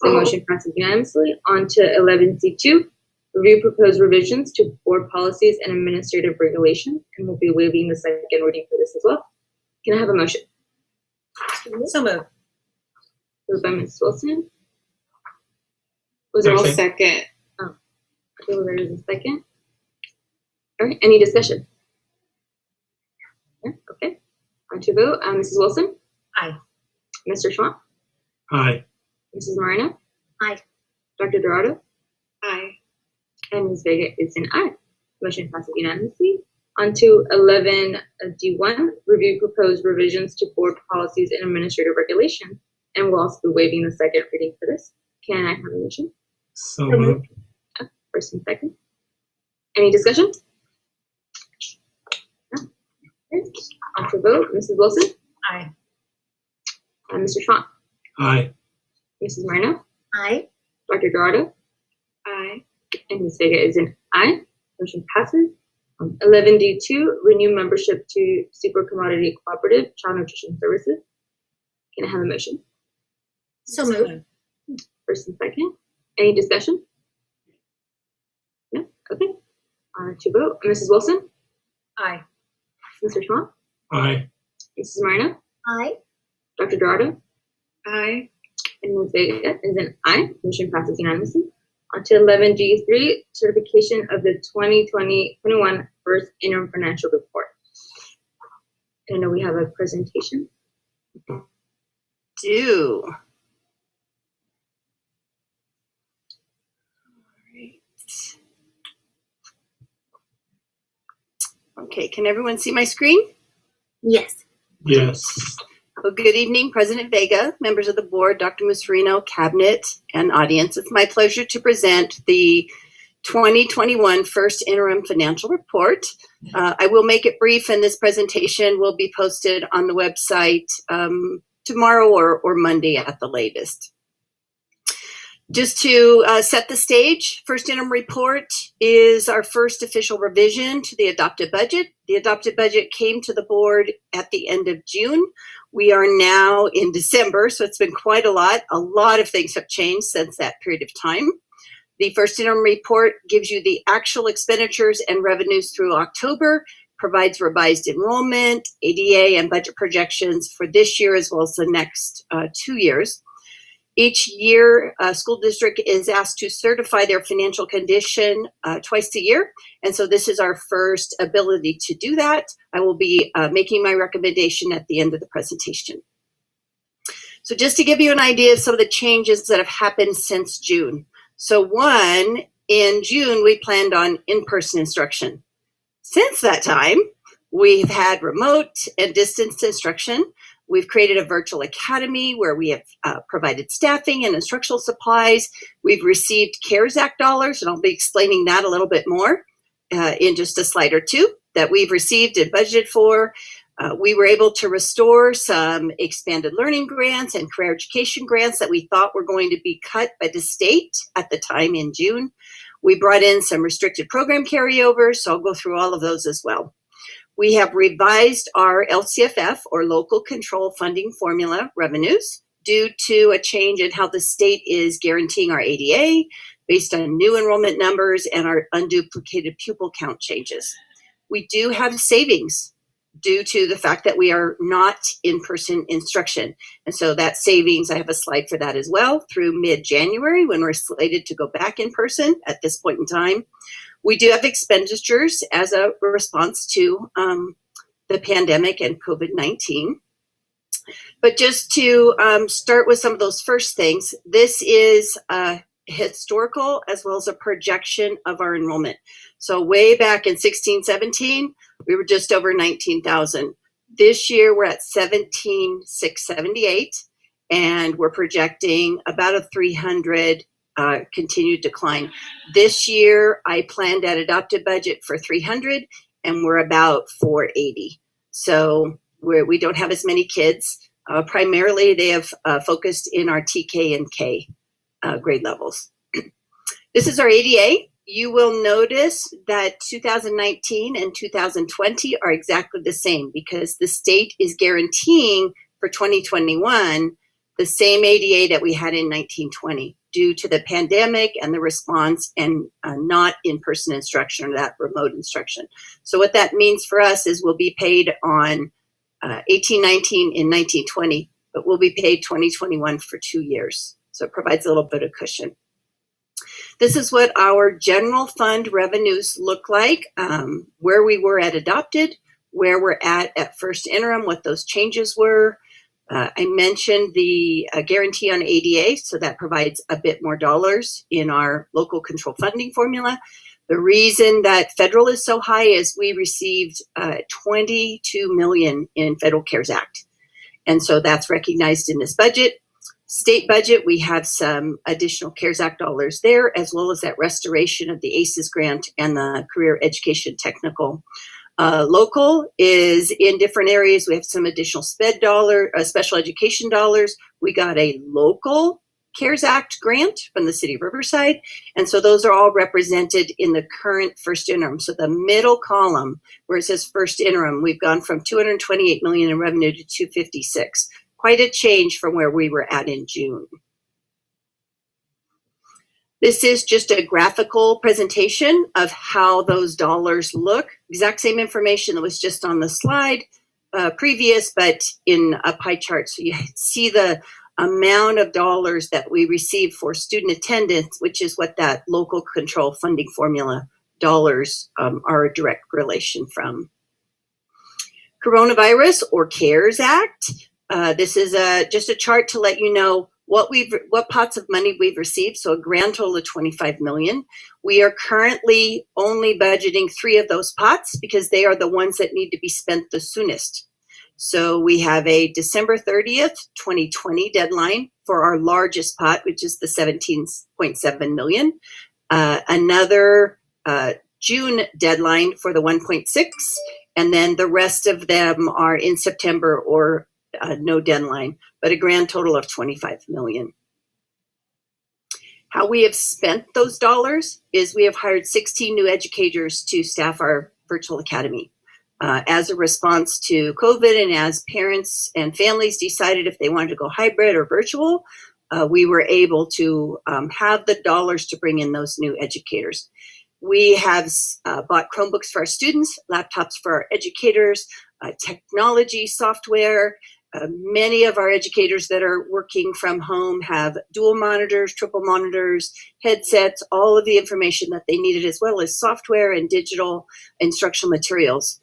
So motion passes unanimously. On to 11C2, review proposed revisions to board policies and administrative regulations, and we'll be waiving the second reading for this as well. Can I have a motion? So moved. Moved by Ms. Wilson. Was there I'll also second. there is a second? All right, any discussion? Yeah, okay. On to vote. Mrs. Wilson? Aye. Mr. Schwann? Aye. Mrs. Moreno? Aye. Dr. Dorado? Aye. And Ms. Vega is an aye. Motion passes unanimously. On to 11D1, review proposed revisions to board policies and administrative regulations. And we'll also be waiving the second reading for this. Can I have a motion? So moved. First and second. Any discussion? No. Okay. On to vote. Mrs. Wilson? Aye. Mr. Schwann? Aye. Mrs. Moreno? Aye. Dr. Dorado? Aye. And Ms. Vega is an aye. Motion passes. 11D2, renew membership to Super Commodity Cooperative Child Nutrition Services. Can I have a motion? So moved. First and second. Any discussion? No? Okay. To vote. Mrs. Wilson? Aye. Mr. Schwann? Aye. Mrs. Moreno? Aye. Dr. Dorado? Aye. And Ms. Vega is an aye. Motion passes unanimously. On to 11G3, certification of the 2020-21 first interim financial report. I know we have a presentation. Do. Okay, can everyone see my screen? Yes. Yes. Well, good evening, President Vega, members of the board, Dr. Mussolino, cabinet, and audience. It's my pleasure to present the 2021 first interim financial report. I will make it brief, and this presentation will be posted on the website tomorrow or Monday at the latest. Just to set the stage, first interim report is our first official revision to the adopted budget. The adopted budget came to the board at the end of June. We are now in December, so it's been quite a lot. A lot of things have changed since that period of time. The first interim report gives you the actual expenditures and revenues through October, provides revised enrollment, ADA, and budget projections for this year as well as the next 2 years. Each year, a school district is asked to certify their financial condition twice a year. And so this is our first ability to do that. I will be making my recommendation at the end of the presentation. So just to give you an idea of some of the changes that have happened since June. So one, in June, we planned on in-person instruction. Since that time, we've had remote and distance instruction. We've created a virtual academy where we have provided staffing and instructional supplies. We've received CARES Act dollars, and I'll be explaining that a little bit more in just a slide or two that we've received and budgeted for. We were able to restore some expanded learning grants and career education grants that we thought were going to be cut by the state at the time in June. We brought in some restricted program carryovers, so I'll go through all of those as well. We have revised our LCFF, or local control funding formula revenues, due to a change in how the state is guaranteeing our ADA based on new enrollment numbers and our unduplicated pupil count changes. We do have savings due to the fact that we are not in-person instruction. And so that savings, I have a slide for that as well, through mid-January when we're slated to go back in person at this point in time. We do have expenditures as a response to the pandemic and COVID-19. But just to start with some of those first things, this is historical as well as a projection of our enrollment. So way back in 16-17, we were just over 19,000. This year we're at 17,678, and we're projecting about a 300 continued decline. This year I planned at adopted budget for 300, and we're about 480. So we don't have as many kids. Primarily they have focused in our TK and K grade levels. This is our ADA. You will notice that 2019 and 2020 are exactly the same because the state is guaranteeing for 2021 the same ADA that we had in 1920 due to the pandemic and the response and not in-person instruction or that remote instruction. So what that means for us is we'll be paid on 1819 in 1920, but we'll be paid 2021 for 2 years. So it provides a little bit of cushion. This is what our general fund revenues look like, where we were at adopted, where we're at first interim, what those changes were. I mentioned the guarantee on ADA, so that provides a bit more dollars in our local control funding formula. The reason that federal is so high is we received 22 million in Federal CARES Act. And so that's recognized in this budget. State budget, we have some additional CARES Act dollars there, as well as that restoration of the ACES grant and the Career Education Technical. Local is in different areas. We have some additional SPED special education dollars. We got a local CARES Act grant from the city of Riverside. And so those are all represented in the current first interim. So the middle column where it says first interim, we've gone from 228 million in revenue to 256. Quite a change from where we were at in June. This is just a graphical presentation of how those dollars look. Exact same information that was just on the slide previous, but in a pie chart. So you see the amount of dollars that we receive for student attendance, which is what that local control funding formula dollars are a direct relation from. Coronavirus or CARES Act. This is just a chart to let you know what pots of money we've received. So a grand total of 25 million. We are currently only budgeting 3 of those pots because they are the ones that need to be spent the soonest. So we have a December 30th, 2020 deadline for our largest pot, which is the 17.7 million. Another June deadline for the 1.6, and then the rest of them are in September or no deadline, but a grand total of 25 million. How we have spent those dollars is we have hired 16 new educators to staff our virtual academy. As a response to COVID and as parents and families decided if they wanted to go hybrid or virtual, we were able to have the dollars to bring in those new educators. We have bought Chromebooks for our students, laptops for our educators, technology software. Many of our educators that are working from home have dual monitors, triple monitors, headsets, all of the information that they needed, as well as software and digital instructional materials.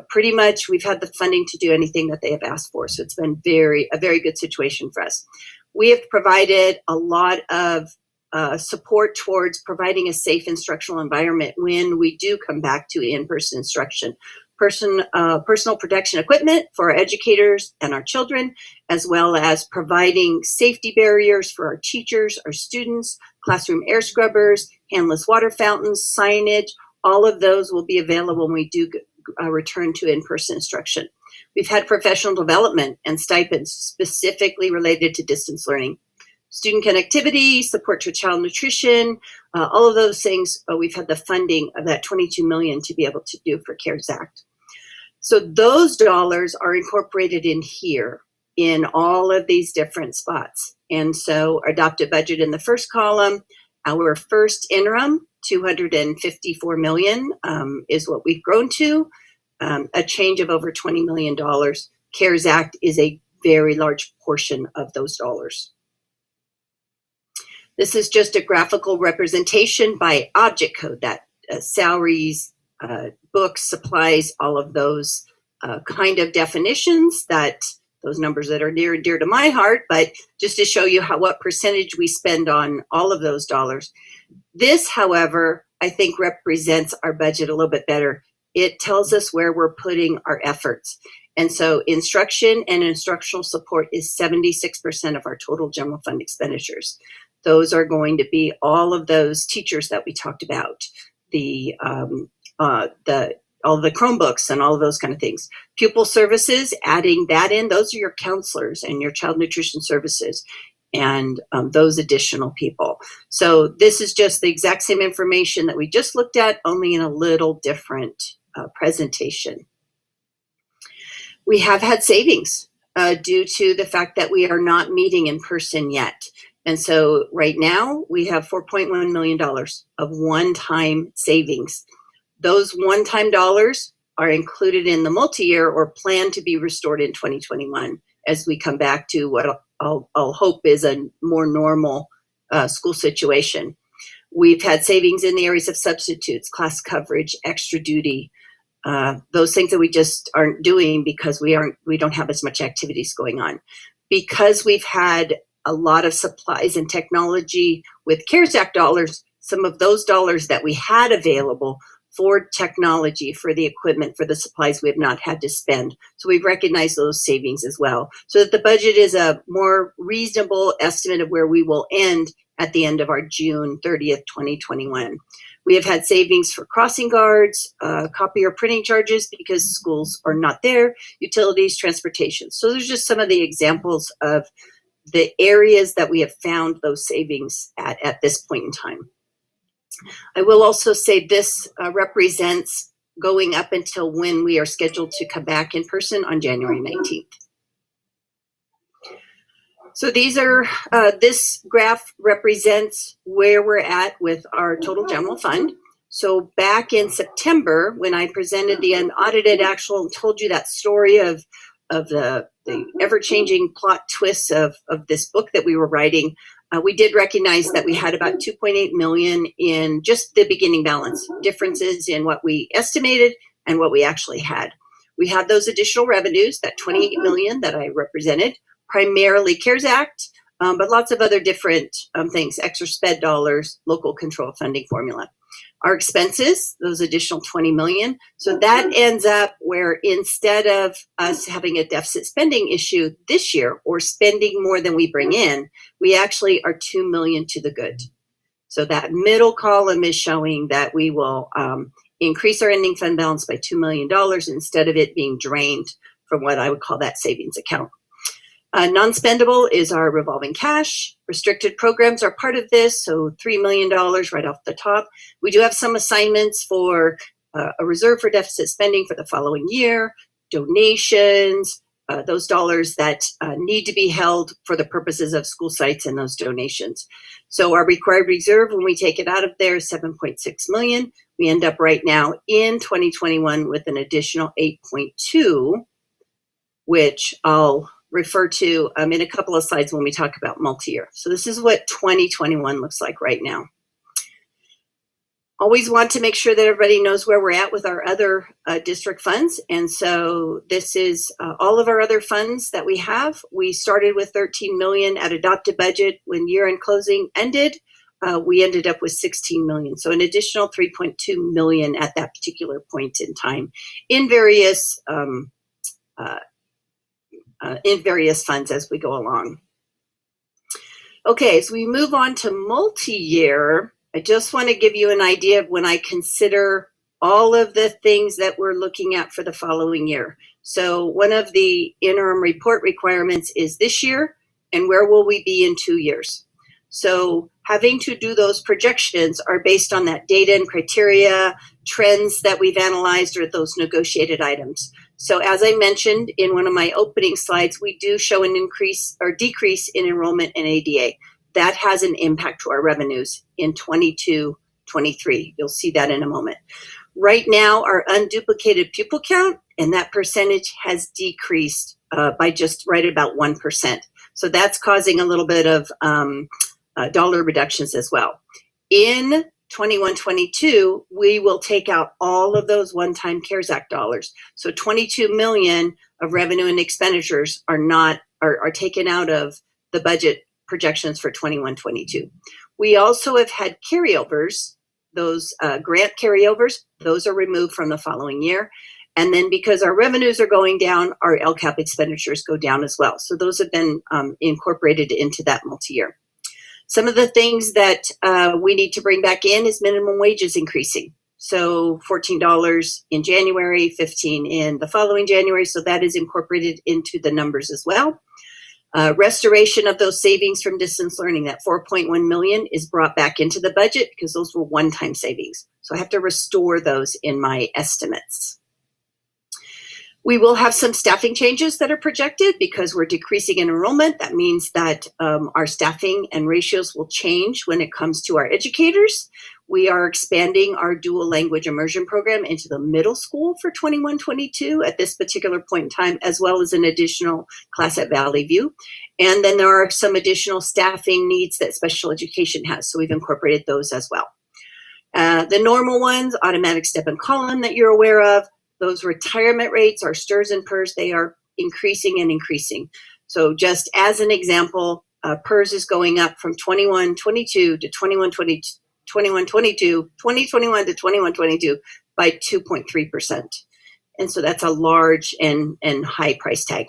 Pretty much we've had the funding to do anything that they have asked for. So it's been a very good situation for us. We have provided a lot of support towards providing a safe instructional environment when we do come back to in-person instruction. Personal protection equipment for our educators and our children, as well as providing safety barriers for our teachers, our students, classroom air scrubbers, handless water fountains, signage. All of those will be available when we do return to in-person instruction. We've had professional development and stipends specifically related to distance learning. Student connectivity, support to child nutrition, all of those things, we've had the funding of that 22 million to be able to do for CARES Act. So those dollars are incorporated in here in all of these different spots. And so our adopted budget in the first column, our first interim, 254 million is what we've grown to, a change of over $20 million. CARES Act is a very large portion of those dollars. This is just a graphical representation by object code, that salaries, books, supplies, all of those kind of definitions that those numbers that are near and dear to my heart, but just to show you what percentage we spend on all of those dollars. This, however, I think represents our budget a little bit better. It tells us where we're putting our efforts. And so instruction and instructional support is 76% of our total general fund expenditures. Those are going to be all of those teachers that we talked about, all the Chromebooks and all of those kind of things. Pupil services, adding that in, those are your counselors and your child nutrition services and those additional people. So this is just the exact same information that we just looked at, only in a little different presentation. We have had savings due to the fact that we are not meeting in person yet. And so right now we have $4.1 million of one-time savings. Those one-time dollars are included in the multi-year or plan to be restored in 2021 as we come back to what I'll hope is a more normal school situation. We've had savings in the areas of substitutes, class coverage, extra duty, those things that we just aren't doing because we don't have as much activities going on. Because we've had a lot of supplies and technology with CARES Act dollars, some of those dollars that we had available for technology, for the equipment, for the supplies, we have not had to spend. So we've recognized those savings as well. So that the budget is a more reasonable estimate of where we will end at the end of our June 30th, 2021. We have had savings for crossing guards, copier printing charges because schools are not there, utilities, transportation. So there's just some of the examples of the areas that we have found those savings at this point in time. I will also say this represents going up until when we are scheduled to come back in person on January 19th. So these are, this graph represents where we're at with our total general fund. So back in September, when I presented the unaudited actual and told you that story of the ever-changing plot twists of this book that we were writing, we did recognize that we had about 2.8 million in just the beginning balance, differences in what we estimated and what we actually had. We had those additional revenues, that 28 million that I represented, primarily CARES Act, but lots of other different things, extra sped dollars, local control funding formula. Our expenses, those additional 20 million. So that ends up where instead of us having a deficit spending issue this year or spending more than we bring in, we actually are 2 million to the good. So that middle column is showing that we will increase our ending fund balance by $2 million instead of it being drained from what I would call that savings account. Non-spendable is our revolving cash. Restricted programs are part of this, so $3 million right off the top. We do have some assignments for a reserve for deficit spending for the following year, donations, those dollars that need to be held for the purposes of school sites and those donations. So our required reserve, when we take it out of there, is 7.6 million. We end up right now in 2021 with an additional 8.2, which I'll refer to in a couple of slides when we talk about multi-year. So this is what 2021 looks like right now. Always want to make sure that everybody knows where we're at with our other district funds. And so this is all of our other funds that we have. We started with 13 million at adopted budget. When year-end closing ended, we ended up with 16 million. So an additional 3.2 million at that particular point in time in various funds as we go along. Okay, so we move on to multi-year. I just want to give you an idea of when I consider all of the things that we're looking at for the following year. So one of the interim report requirements is this year, and where will we be in 2 years? So having to do those projections are based on that data and criteria, trends that we've analyzed, or those negotiated items. So as I mentioned in one of my opening slides, we do show an increase or decrease in enrollment in ADA. That has an impact to our revenues in 22-23. You'll see that in a moment. Right now, our unduplicated pupil count and that percentage has decreased by just right about 1%. So that's causing a little bit of dollar reductions as well. In 21-22, we will take out all of those one-time CARES Act dollars. So 22 million of revenue and expenditures are taken out of the budget projections for 21-22. We also have had carryovers, those grant carryovers, those are removed from the following year. And then because our revenues are going down, our LCAP expenditures go down as well. So those have been incorporated into that multi-year. Some of the things that we need to bring back in is minimum wages increasing. So $14 in January, $15 in the following January. So that is incorporated into the numbers as well. Restoration of those savings from distance learning, that $4.1 million is brought back into the budget because those were one-time savings. So I have to restore those in my estimates. We will have some staffing changes that are projected because we're decreasing in enrollment. That means that our staffing and ratios will change when it comes to our educators. We are expanding our dual language immersion program into the middle school for 21-22 at this particular point in time, as well as an additional class at Valley View. And then there are some additional staffing needs that special education has, so we've incorporated those as well. The normal ones, automatic step and column that you're aware of, those retirement rates, our STRS and PERS, they are increasing and increasing. So just as an example, PERS is going up from 21-22 to 21-22, 2021 to 21-22 by 2.3%. And so that's a large and high price tag.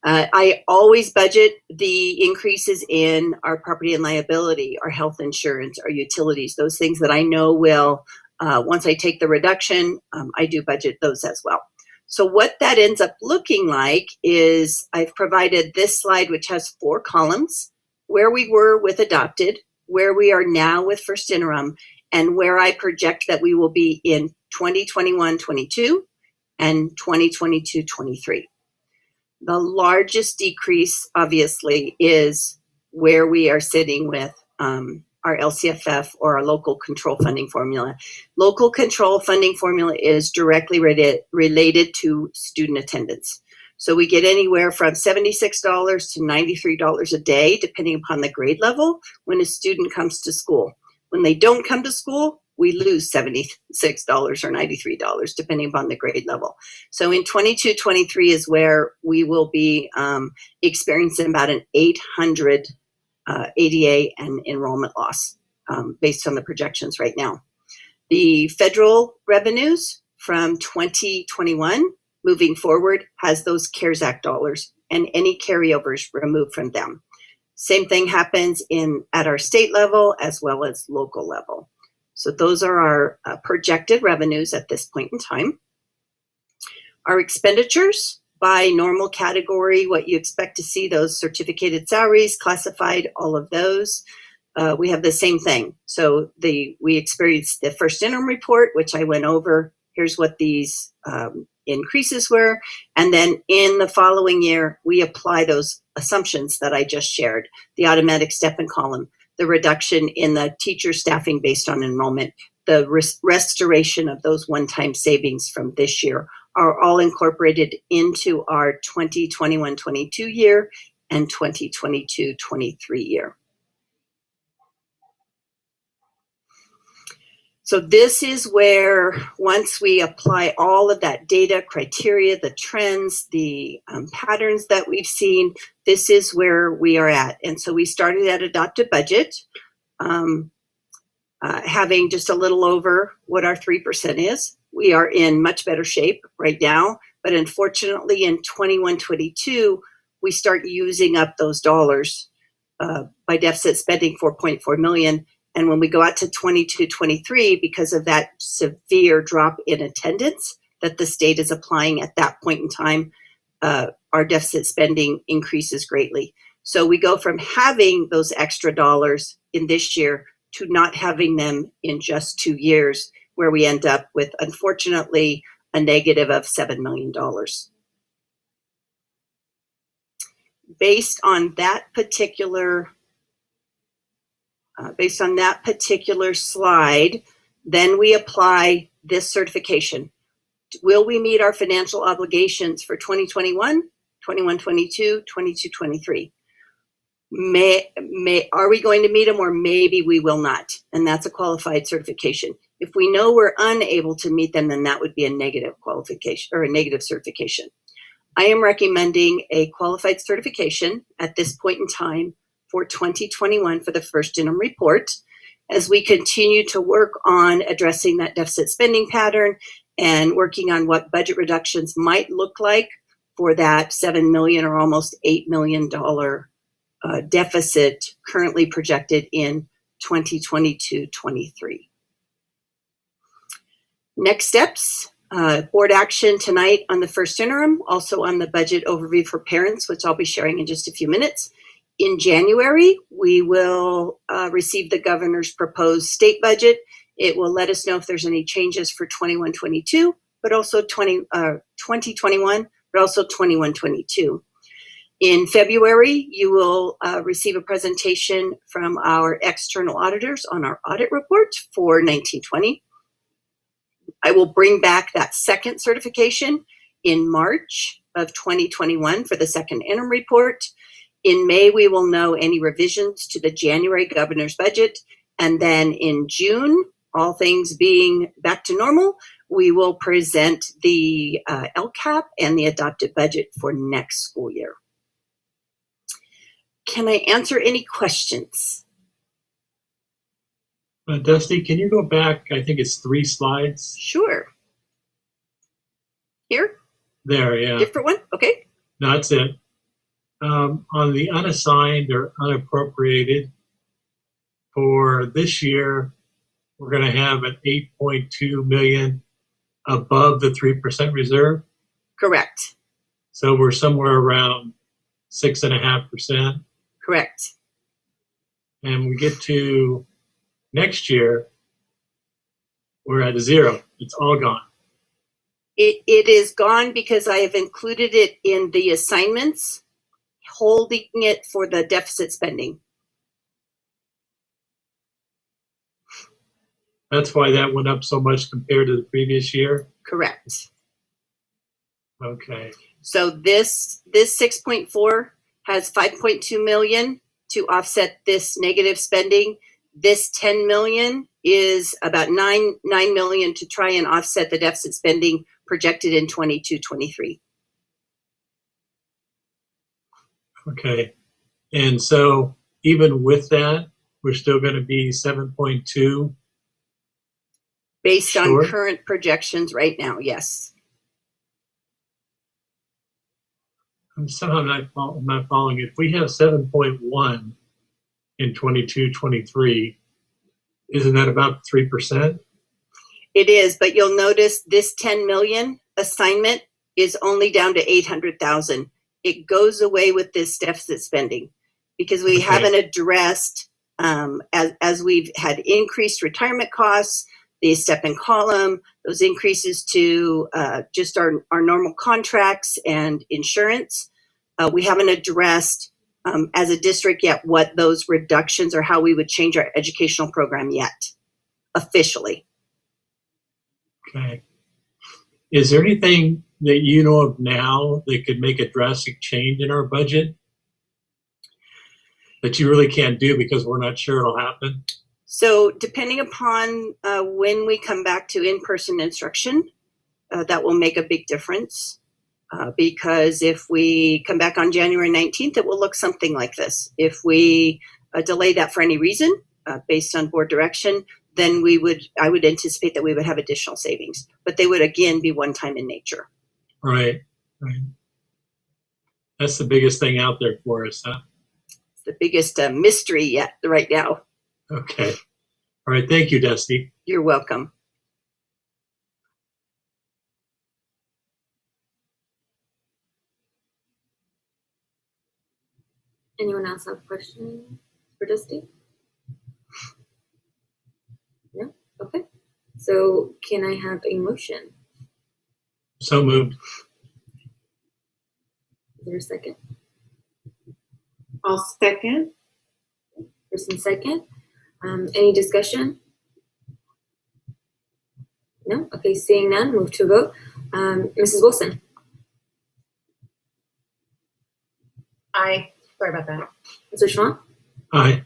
I always budget the increases in our property and liability, our health insurance, our utilities, those things that I know will, once I take the reduction, I do budget those as well. So what that ends up looking like is I've provided this slide, which has 4 columns, where we were with adopted, where we are now with first interim, and where I project that we will be in 2021-22 and 2022-23. The largest decrease, obviously, is where we are sitting with our LCFF or our local control funding formula. Local control funding formula is directly related to student attendance. So we get anywhere from $76 to $93 a day, depending upon the grade level, when a student comes to school. When they don't come to school, we lose $76 or $93, depending upon the grade level. So in 22-23 is where we will be experiencing about an 800 ADA and enrollment loss based on the projections right now. The federal revenues from 2021 moving forward has those CARES Act dollars and any carryovers removed from them. Same thing happens at our state level as well as local level. So those are our projected revenues at this point in time. Our expenditures by normal category, what you expect to see, those certificated salaries, classified, all of those. We have the same thing. So we experienced the first interim report, which I went over. Here's what these increases were. And then in the following year, we apply those assumptions that I just shared, the automatic step and column, the reduction in the teacher staffing based on enrollment, the restoration of those one-time savings from this year are all incorporated into our 2021-22 year and 2022-23 year. So this is where, once we apply all of that data, criteria, the trends, the patterns that we've seen, this is where we are at. And so we started at adopted budget, having just a little over what our 3% is. We are in much better shape right now, but unfortunately in 21-22, we start using up those dollars by deficit spending $4.4 million. And when we go out to 22-23, because of that severe drop in attendance that the state is applying at that point in time, our deficit spending increases greatly. So we go from having those extra dollars in this year to not having them in just 2 years, where we end up with, unfortunately, a negative of $7 million. Based on that particular slide, then we apply this certification. Will we meet our financial obligations for 2021, 21-22, 22-23? Are we going to meet them, or maybe we will not? And that's a qualified certification. If we know we're unable to meet them, then that would be a negative qualification or a negative certification. I am recommending a qualified certification at this point in time for 2021 for the first interim report, as we continue to work on addressing that deficit spending pattern and working on what budget reductions might look like for that $7 million or almost $8 million deficit currently projected in 2022-23. Next steps, board action tonight on the first interim, also on the budget overview for parents, which I'll be sharing in just a few minutes. In January, we will receive the governor's proposed state budget. It will let us know if there's any changes for 21-22, but also 2021, but also 21-22. In February, you will receive a presentation from our external auditors on our audit report for 19-20. I will bring back that second certification in March of 2021 for the second interim report. In May, we will know any revisions to the January governor's budget. And then in June, all things being back to normal, we will present the LCAP and the adopted budget for next school year. Can I answer any questions? Dusty, can you go back? I think it's 3 slides. Sure. Here? There, yeah. Different one? Okay. No, that's it. On the unassigned or unappropriated, for this year, we're going to have an 8.2 million above the 3% reserve. Correct. So we're somewhere around 6.5%. Correct. And we get to next year, we're at 0. It's all gone. It is gone because I have included it in the assignments, holding it for the deficit spending. That's why that went up so much compared to the previous year? Correct. Okay. So this 6.4 has 5.2 million to offset this negative spending. This 10 million is about 9 million to try and offset the deficit spending projected in 22-23. Okay. And so even with that, we're still going to be 7.2 based short? on current projections right now, yes. I'm somehow not following it. If we have 7.1 in 22-23, isn't that about 3%? It is, but you'll notice this 10 million assignment is only down to 800,000. It goes away with this deficit spending because we haven't addressed, as we've had increased retirement costs, the step in column, those increases to just our normal contracts and insurance. We haven't addressed as a district yet what those reductions or how we would change our educational program yet, officially. Okay. Is there anything that you know of now that could make a drastic change in our budget that you really can't do because we're not sure it'll happen? So depending upon when we come back to in-person instruction, that will make a big difference. Because if we come back on January 19th, it will look something like this. If we delay that for any reason, based on board direction, then I would anticipate that we would have additional savings, but they would again be one-time in nature. Right. That's the biggest thing out there for us, huh? It's the biggest mystery yet right now. Okay. All right. Thank you, Dusty. You're welcome. Anyone else have questions for Dusty? No? Okay. So can I have a motion? So moved. Is there a second? I'll second. First and second. Any discussion? No? Okay, seeing none, move to a vote. Mrs. Wilson? Aye. Sorry about that. Mr. Schwant? Aye.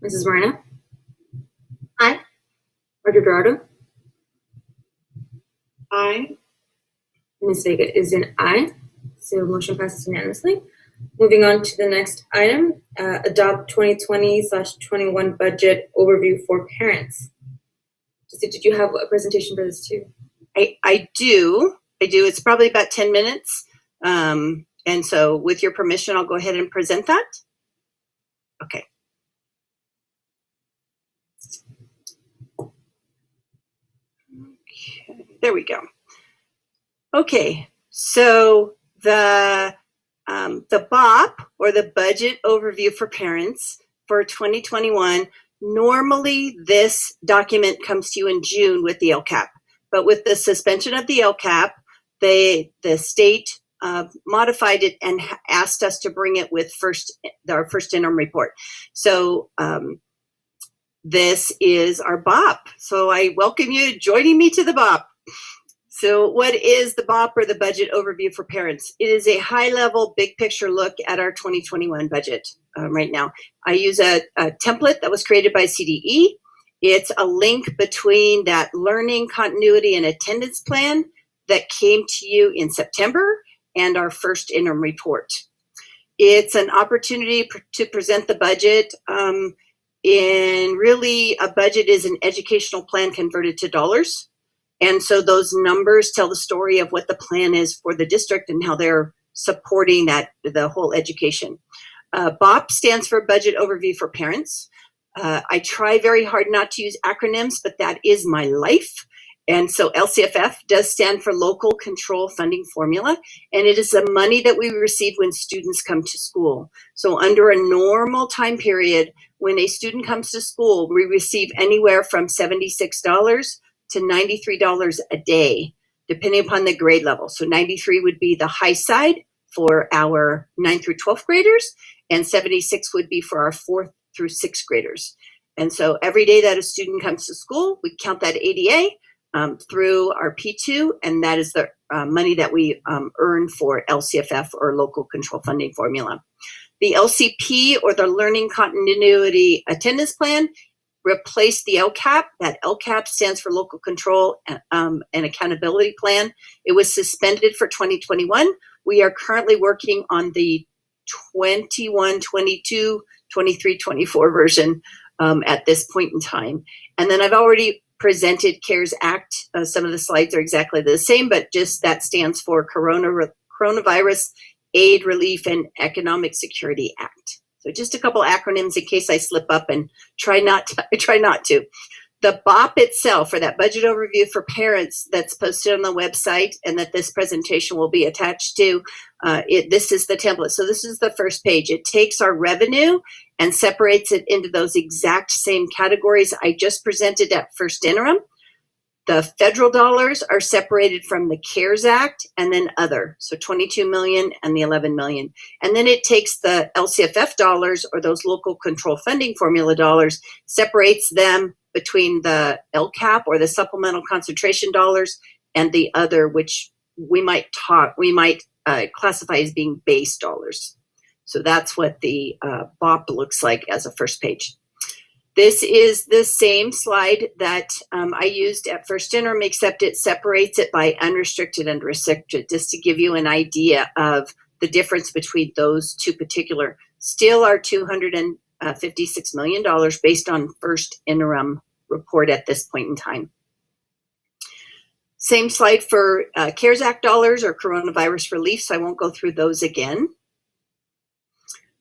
Mrs. Moreno? Aye. Dr. Dorado? Aye. Ms. Vega is an aye. So motion passes unanimously. Moving on to the next item, adopt 2020/21 budget overview for parents. Did you have a presentation for this too? I do. It's probably about 10 minutes. And so with your permission, I'll go ahead and present that. Okay. There we go. Okay, so the BOP, or the Budget Overview for Parents for 2021, normally this document comes to you in June with the LCAP, but with the suspension of the LCAP, the state modified it and asked us to bring it with our first interim report. So this is our BOP. So I welcome you joining me to the BOP. So what is the BOP, or the Budget Overview for Parents? It is a high-level, big-picture look at our 2021 budget right now. I use a template that was created by CDE. It's a link between that learning continuity and attendance plan that came to you in September and our first interim report. It's an opportunity to present the budget. In really, a budget is an educational plan converted to dollars. And so those numbers tell the story of what the plan is for the district and how they're supporting the whole education. BOP stands for Budget Overview for Parents. I try very hard not to use acronyms, but that is my life. And so LCFF does stand for Local Control Funding Formula, and it is the money that we receive when students come to school. So under a normal time period, when a student comes to school, we receive anywhere from $76 to $93 a day, depending upon the grade level. So 93 would be the high side for our 9th through 12th graders, and 76 would be for our 4th through 6th graders. And so every day that a student comes to school, we count that ADA through our P2, and that is the money that we earn for LCFF, or Local Control Funding Formula. The LCP, or the Learning Continuity Attendance Plan, replaced the LCAP. That LCAP stands for Local Control and Accountability Plan. It was suspended for 2021. We are currently working on the 21, 22, 23, 24 version at this point in time. And then I've already presented CARES Act. Some of the slides are exactly the same, but just that stands for Coronavirus Aid, Relief, and Economic Security Act. So just a couple acronyms in case I slip up, and try not to. The BOP itself, or that Budget Overview for Parents, that's posted on the website and that this presentation will be attached to, this is the template. So this is the first page. It takes our revenue and separates it into those exact same categories I just presented at first interim. The federal dollars are separated from the CARES Act and then other, so 22 million and the 11 million. And then it takes the LCFF dollars, or those Local Control Funding Formula dollars, separates them between the LCAP, or the Supplemental Concentration dollars, and the other, which we might classify as being base dollars. So that's what the BOP looks like as a first page. This is the same slide that I used at first interim, except it separates it by unrestricted and restricted, just to give you an idea of the difference between those two particular. Still are $256 million based on first interim report at this point in time. Same slide for CARES Act dollars, or coronavirus relief, so I won't go through those again.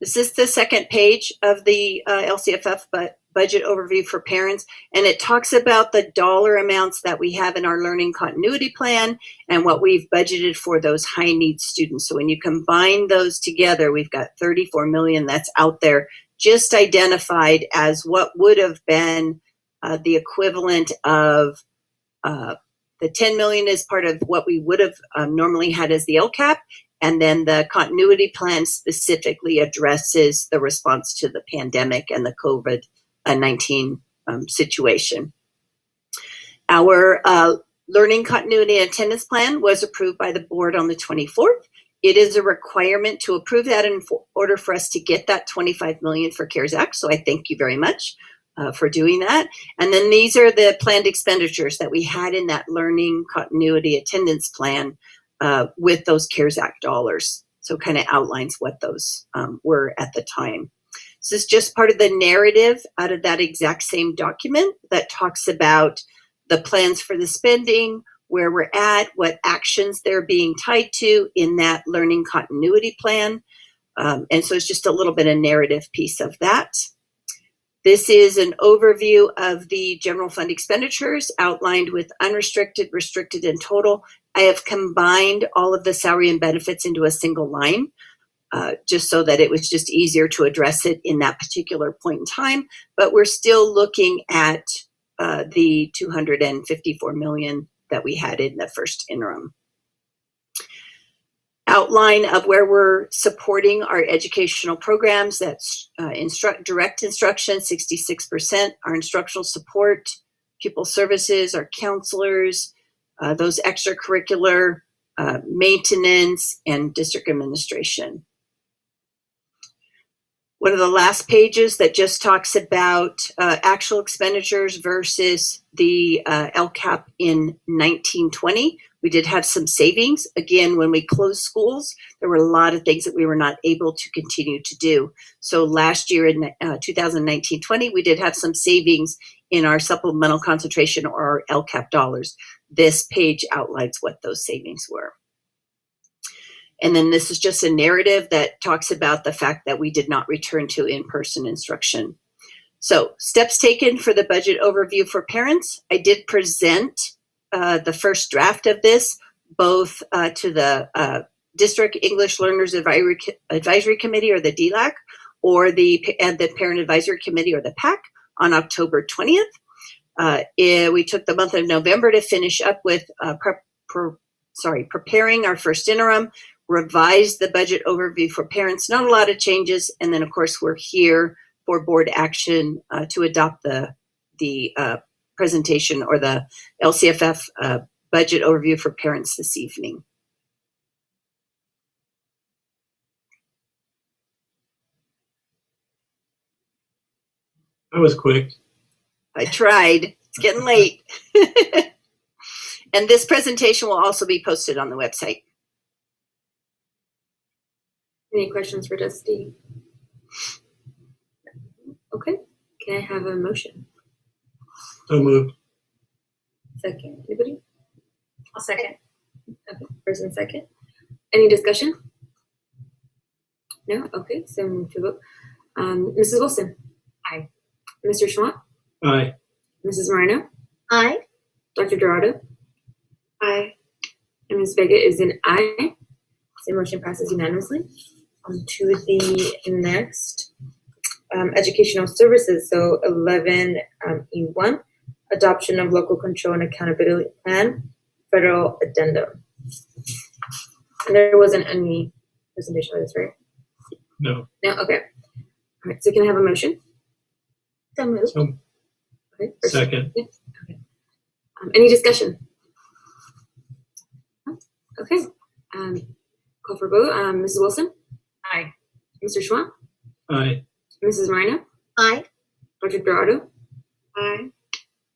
This is the second page of the LCFF Budget Overview for Parents, and it talks about the dollar amounts that we have in our Learning Continuity Plan and what we've budgeted for those high needs students. So when you combine those together, we've got 34 million that's out there, just identified as what would have been the equivalent of the 10 million is part of what we would have normally had as the LCAP. And then the continuity plan specifically addresses the response to the pandemic and the COVID-19 situation. Our learning continuity and attendance plan was approved by the board on the 24th. It is a requirement to approve that in order for us to get that 25 million for CARES Act. So I thank you very much for doing that. And then these are the planned expenditures that we had in that learning continuity attendance plan with those CARES Act dollars. So kind of outlines what those were at the time. This is just part of the narrative out of that exact same document that talks about the plans for the spending, where we're at, what actions they're being tied to in that learning continuity plan. And so it's just a little bit of narrative piece of that. This is an overview of the general fund expenditures outlined with unrestricted, restricted, and total. I have combined all of the salary and benefits into a single line, just so that it was just easier to address it in that particular point in time. But we're still looking at the $254 million that we had in the first interim. Outline of where we're supporting our educational programs. That's direct instruction, 66%, our instructional support, pupil services, our counselors, those extracurricular, maintenance, and district administration. One of the last pages that just talks about actual expenditures versus the LCAP in 1920. We did have some savings. Again, when we closed schools, there were a lot of things that we were not able to continue to do. So last year in 2019-20, we did have some savings in our supplemental concentration or our LCAP dollars. This page outlines what those savings were. And then this is just a narrative that talks about the fact that we did not return to in-person instruction. So steps taken for the budget overview for parents. I did present the first draft of this, both to the District English Learners Advisory Committee, or the DLAC, or the Parent Advisory Committee, or the PAC, on October 20th. We took the month of November to finish up with preparing our first interim, revised the budget overview for parents, not a lot of changes, and then of course we're here for board action to adopt the presentation, or the LCFF budget overview for parents this evening. That was quick. I tried. It's getting late. And this presentation will also be posted on the website. Any questions for Dusty? Okay. Can I have a motion? So moved. Second. Anybody? I'll second. Okay. First and second. Any discussion? No? Okay. So move to vote. Mrs. Wilson? Aye. Mr. Schwant? Aye. Mrs. Moreno? Aye. Dr. Dorado? Aye. And Ms. Vega is an aye. So motion passes unanimously. On to the next. Educational services. So 11E1, adoption of local control and accountability plan, federal addendum. And there wasn't any presentation of this, right? No. No. Okay. All right. So can I have a motion? So moved. So, Okay. second. Yeah. Okay. Any discussion? No? Okay. Call for vote. Mrs. Wilson? Aye. Mr. Schwant? Aye. Mrs. Moreno? Aye. Dr. Dorado? Aye.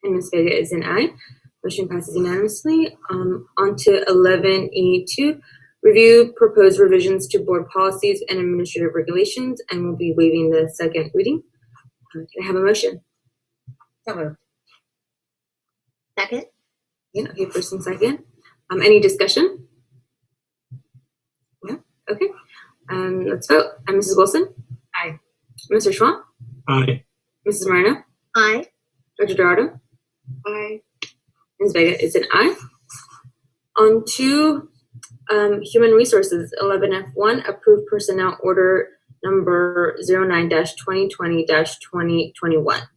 And Ms. Vega is an aye. Motion passes unanimously. On to 11E2, review proposed revisions to board policies and administrative regulations, and we'll be waiving the second reading. Can I have a motion? So moved. Second. Yeah, okay, first and second. Any discussion? No? Okay. Let's vote. Mrs. Wilson? Aye. Mr. Schwant? Aye. Mrs. Moreno? Aye. Dr. Dorado? Aye. Ms. Vega is an aye. On to human resources, 11F1, approved personnel order number 09-2020-2021.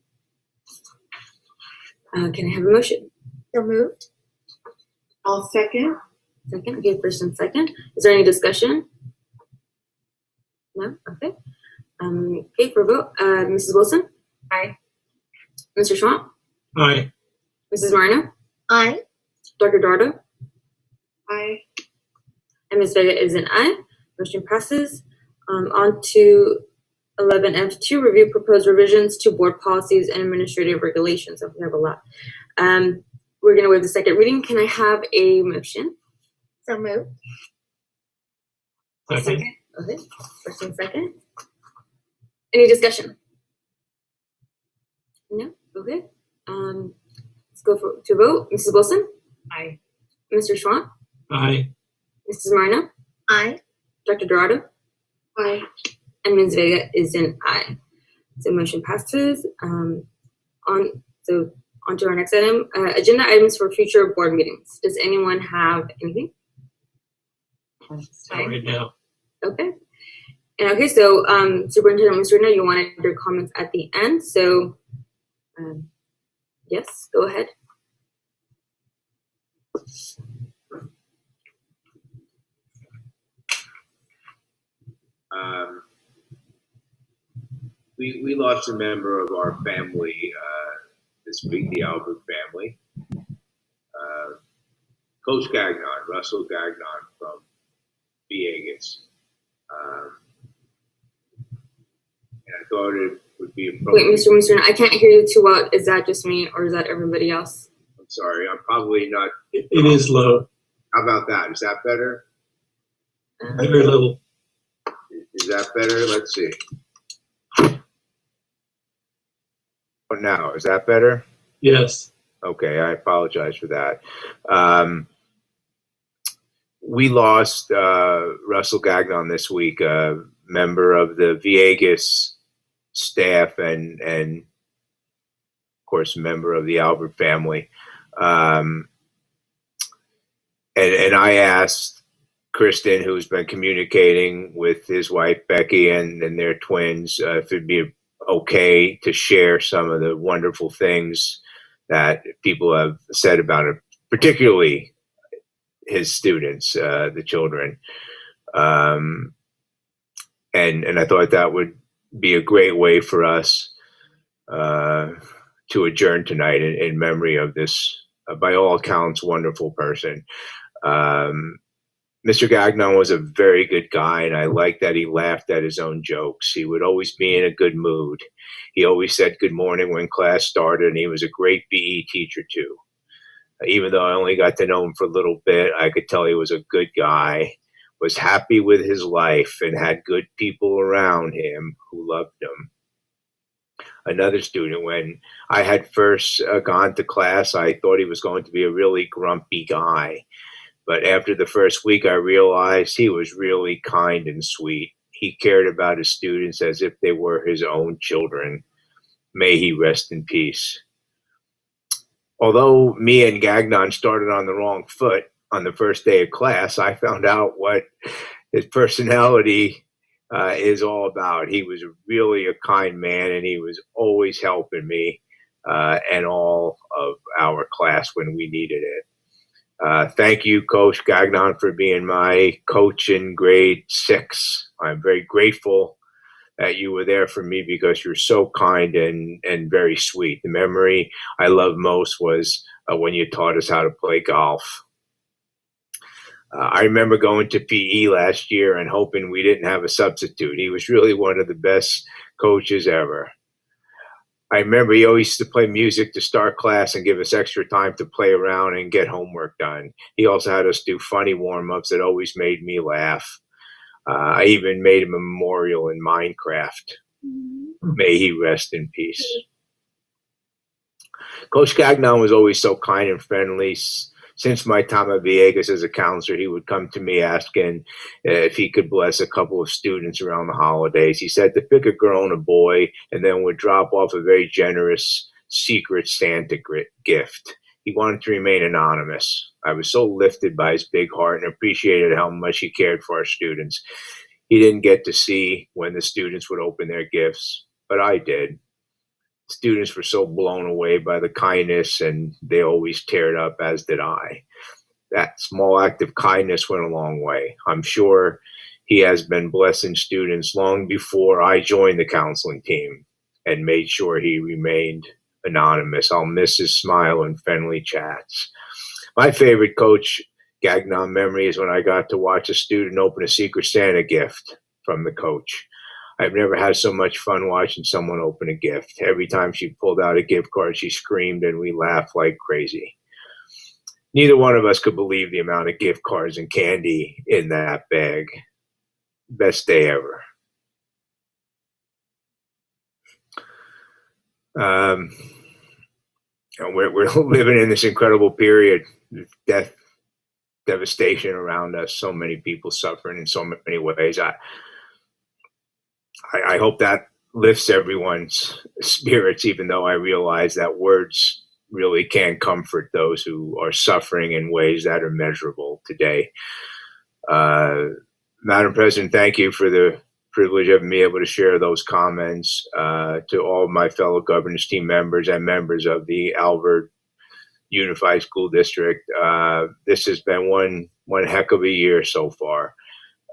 Can I have a motion? So moved. I'll second. Second. Okay, first and second. Is there any discussion? No? Okay. Okay, for vote. Mrs. Wilson? Aye. Mr. Schwant? Aye. Mrs. Moreno? Aye. Dr. Dorado? Aye. And Ms. Vega is an aye. Motion passes. On to 11F2, review proposed revisions to board policies and administrative regulations. So we have a lot. We're going to waive the second reading. Can I have a motion? So moved. Second. Okay, first and second. Any discussion? No? Okay. Let's go to vote. Mrs. Wilson? Aye. Mr. Schwant? Aye. Mrs. Marino? Aye. Dr. Dorado? Aye. And Ms. Vega is an aye. So motion passes. On to our next item. Agenda items for future board meetings. Does anyone have anything? Not right now. Okay. And okay, so Superintendent Musrina, you wanted your comments at the end. So yes, go ahead. We lost a member of our family this week, the Alvord family. Coach Gagnon, Russell Gagnon from Viegas. And I thought it would be appropriate. Wait, Mr. Musrina, I can't hear you too well. Is that just me or is that everybody else? I'm sorry, I'm probably not. It is low. How about that? Is that better? Very little. Is that better? Let's see. Oh, now, is that better? Yes. Okay, I apologize for that. We lost Russell Gagnon this week, a member of the Viegas staff and of course, a member of the Alvord family. And I asked Kristen, who's been communicating with his wife, Becky, and their twins, if it'd be okay to share some of the wonderful things that people have said about it, particularly his students, the children. And I thought that would be a great way for us to adjourn tonight in memory of this, by all accounts, wonderful person. Mr. Gagnon was a very good guy, and I liked that he laughed at his own jokes. He would always be in a good mood. He always said good morning when class started, and he was a great BE teacher, too. Even though I only got to know him for a little bit, I could tell he was a good guy, was happy with his life, and had good people around him who loved him. Another student, when I had first gone to class, I thought he was going to be a really grumpy guy. But after the first week, I realized he was really kind and sweet. He cared about his students as if they were his own children. May he rest in peace. Although me and Gagnon started on the wrong foot on the first day of class, I found out what his personality is all about. He was really a kind man, and he was always helping me and all of our class when we needed it. Thank you, Coach Gagnon, for being my coach in grade 6. I'm very grateful that you were there for me because you're so kind and very sweet. The memory I love most was when you taught us how to play golf. I remember going to PE last year and hoping we didn't have a substitute. He was really one of the best coaches ever. I remember he always used to play music to start class and give us extra time to play around and get homework done. He also had us do funny warm-ups that always made me laugh. I even made him a memorial in Minecraft. May he rest in peace. Coach Gagnon was always so kind and friendly. Since my time at Viegas as a counselor, he would come to me asking if he could bless a couple of students around the holidays. He said to pick a girl and a boy, and then would drop off a very generous secret Santa gift. He wanted to remain anonymous. I was so lifted by his big heart and appreciated how much he cared for our students. He didn't get to see when the students would open their gifts, but I did. Students were so blown away by the kindness, and they always teared up, as did I. That small act of kindness went a long way. I'm sure he has been blessing students long before I joined the counseling team and made sure he remained anonymous. I'll miss his smile and friendly chats. My favorite Coach Gagnon memory is when I got to watch a student open a Secret Santa gift from the coach. I've never had so much fun watching someone open a gift. Every time she pulled out a gift card, she screamed and we laughed like crazy. neither one of us could believe the amount of gift cards and candy in that bag. Best day ever. We're living in this incredible period, death, devastation around us, so many people suffering in so many ways. I hope that lifts everyone's spirits, even though I realize that words really can't comfort those who are suffering in ways that are measurable today. Madam President, thank you for the privilege of me able to share those comments. To all of my fellow governance team members and members of the Alvord Unified School District, this has been one heck of a year so far.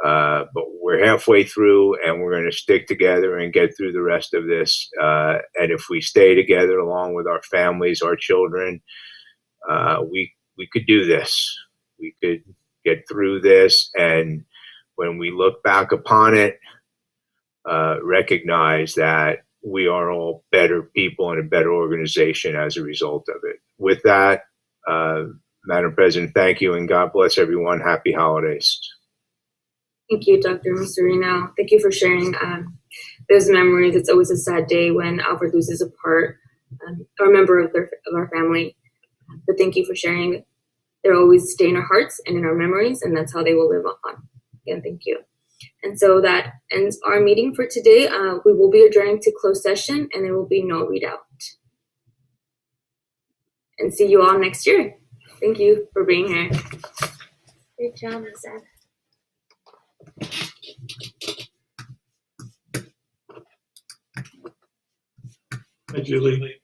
But we're halfway through, and we're going to stick together and get through the rest of this. And if we stay together along with our families, our children, we could do this. We could get through this, and when we look back upon it, recognize that we are all better people and a better organization as a result of it. With that, Madam President, thank you, and God bless everyone. Happy holidays. Thank you, Dr. Masurino. Thank you for sharing those memories. It's always a sad day when Alvord loses a part or a member of our family. But thank you for sharing. They'll always stay in our hearts and in our memories, and that's how they will live on. Again, thank you. And so that ends our meeting for today. We will be adjourning to closed session, and there will be no readout. And see you all next year. Thank you for being here. Good job, Zeb. Hi, Julie.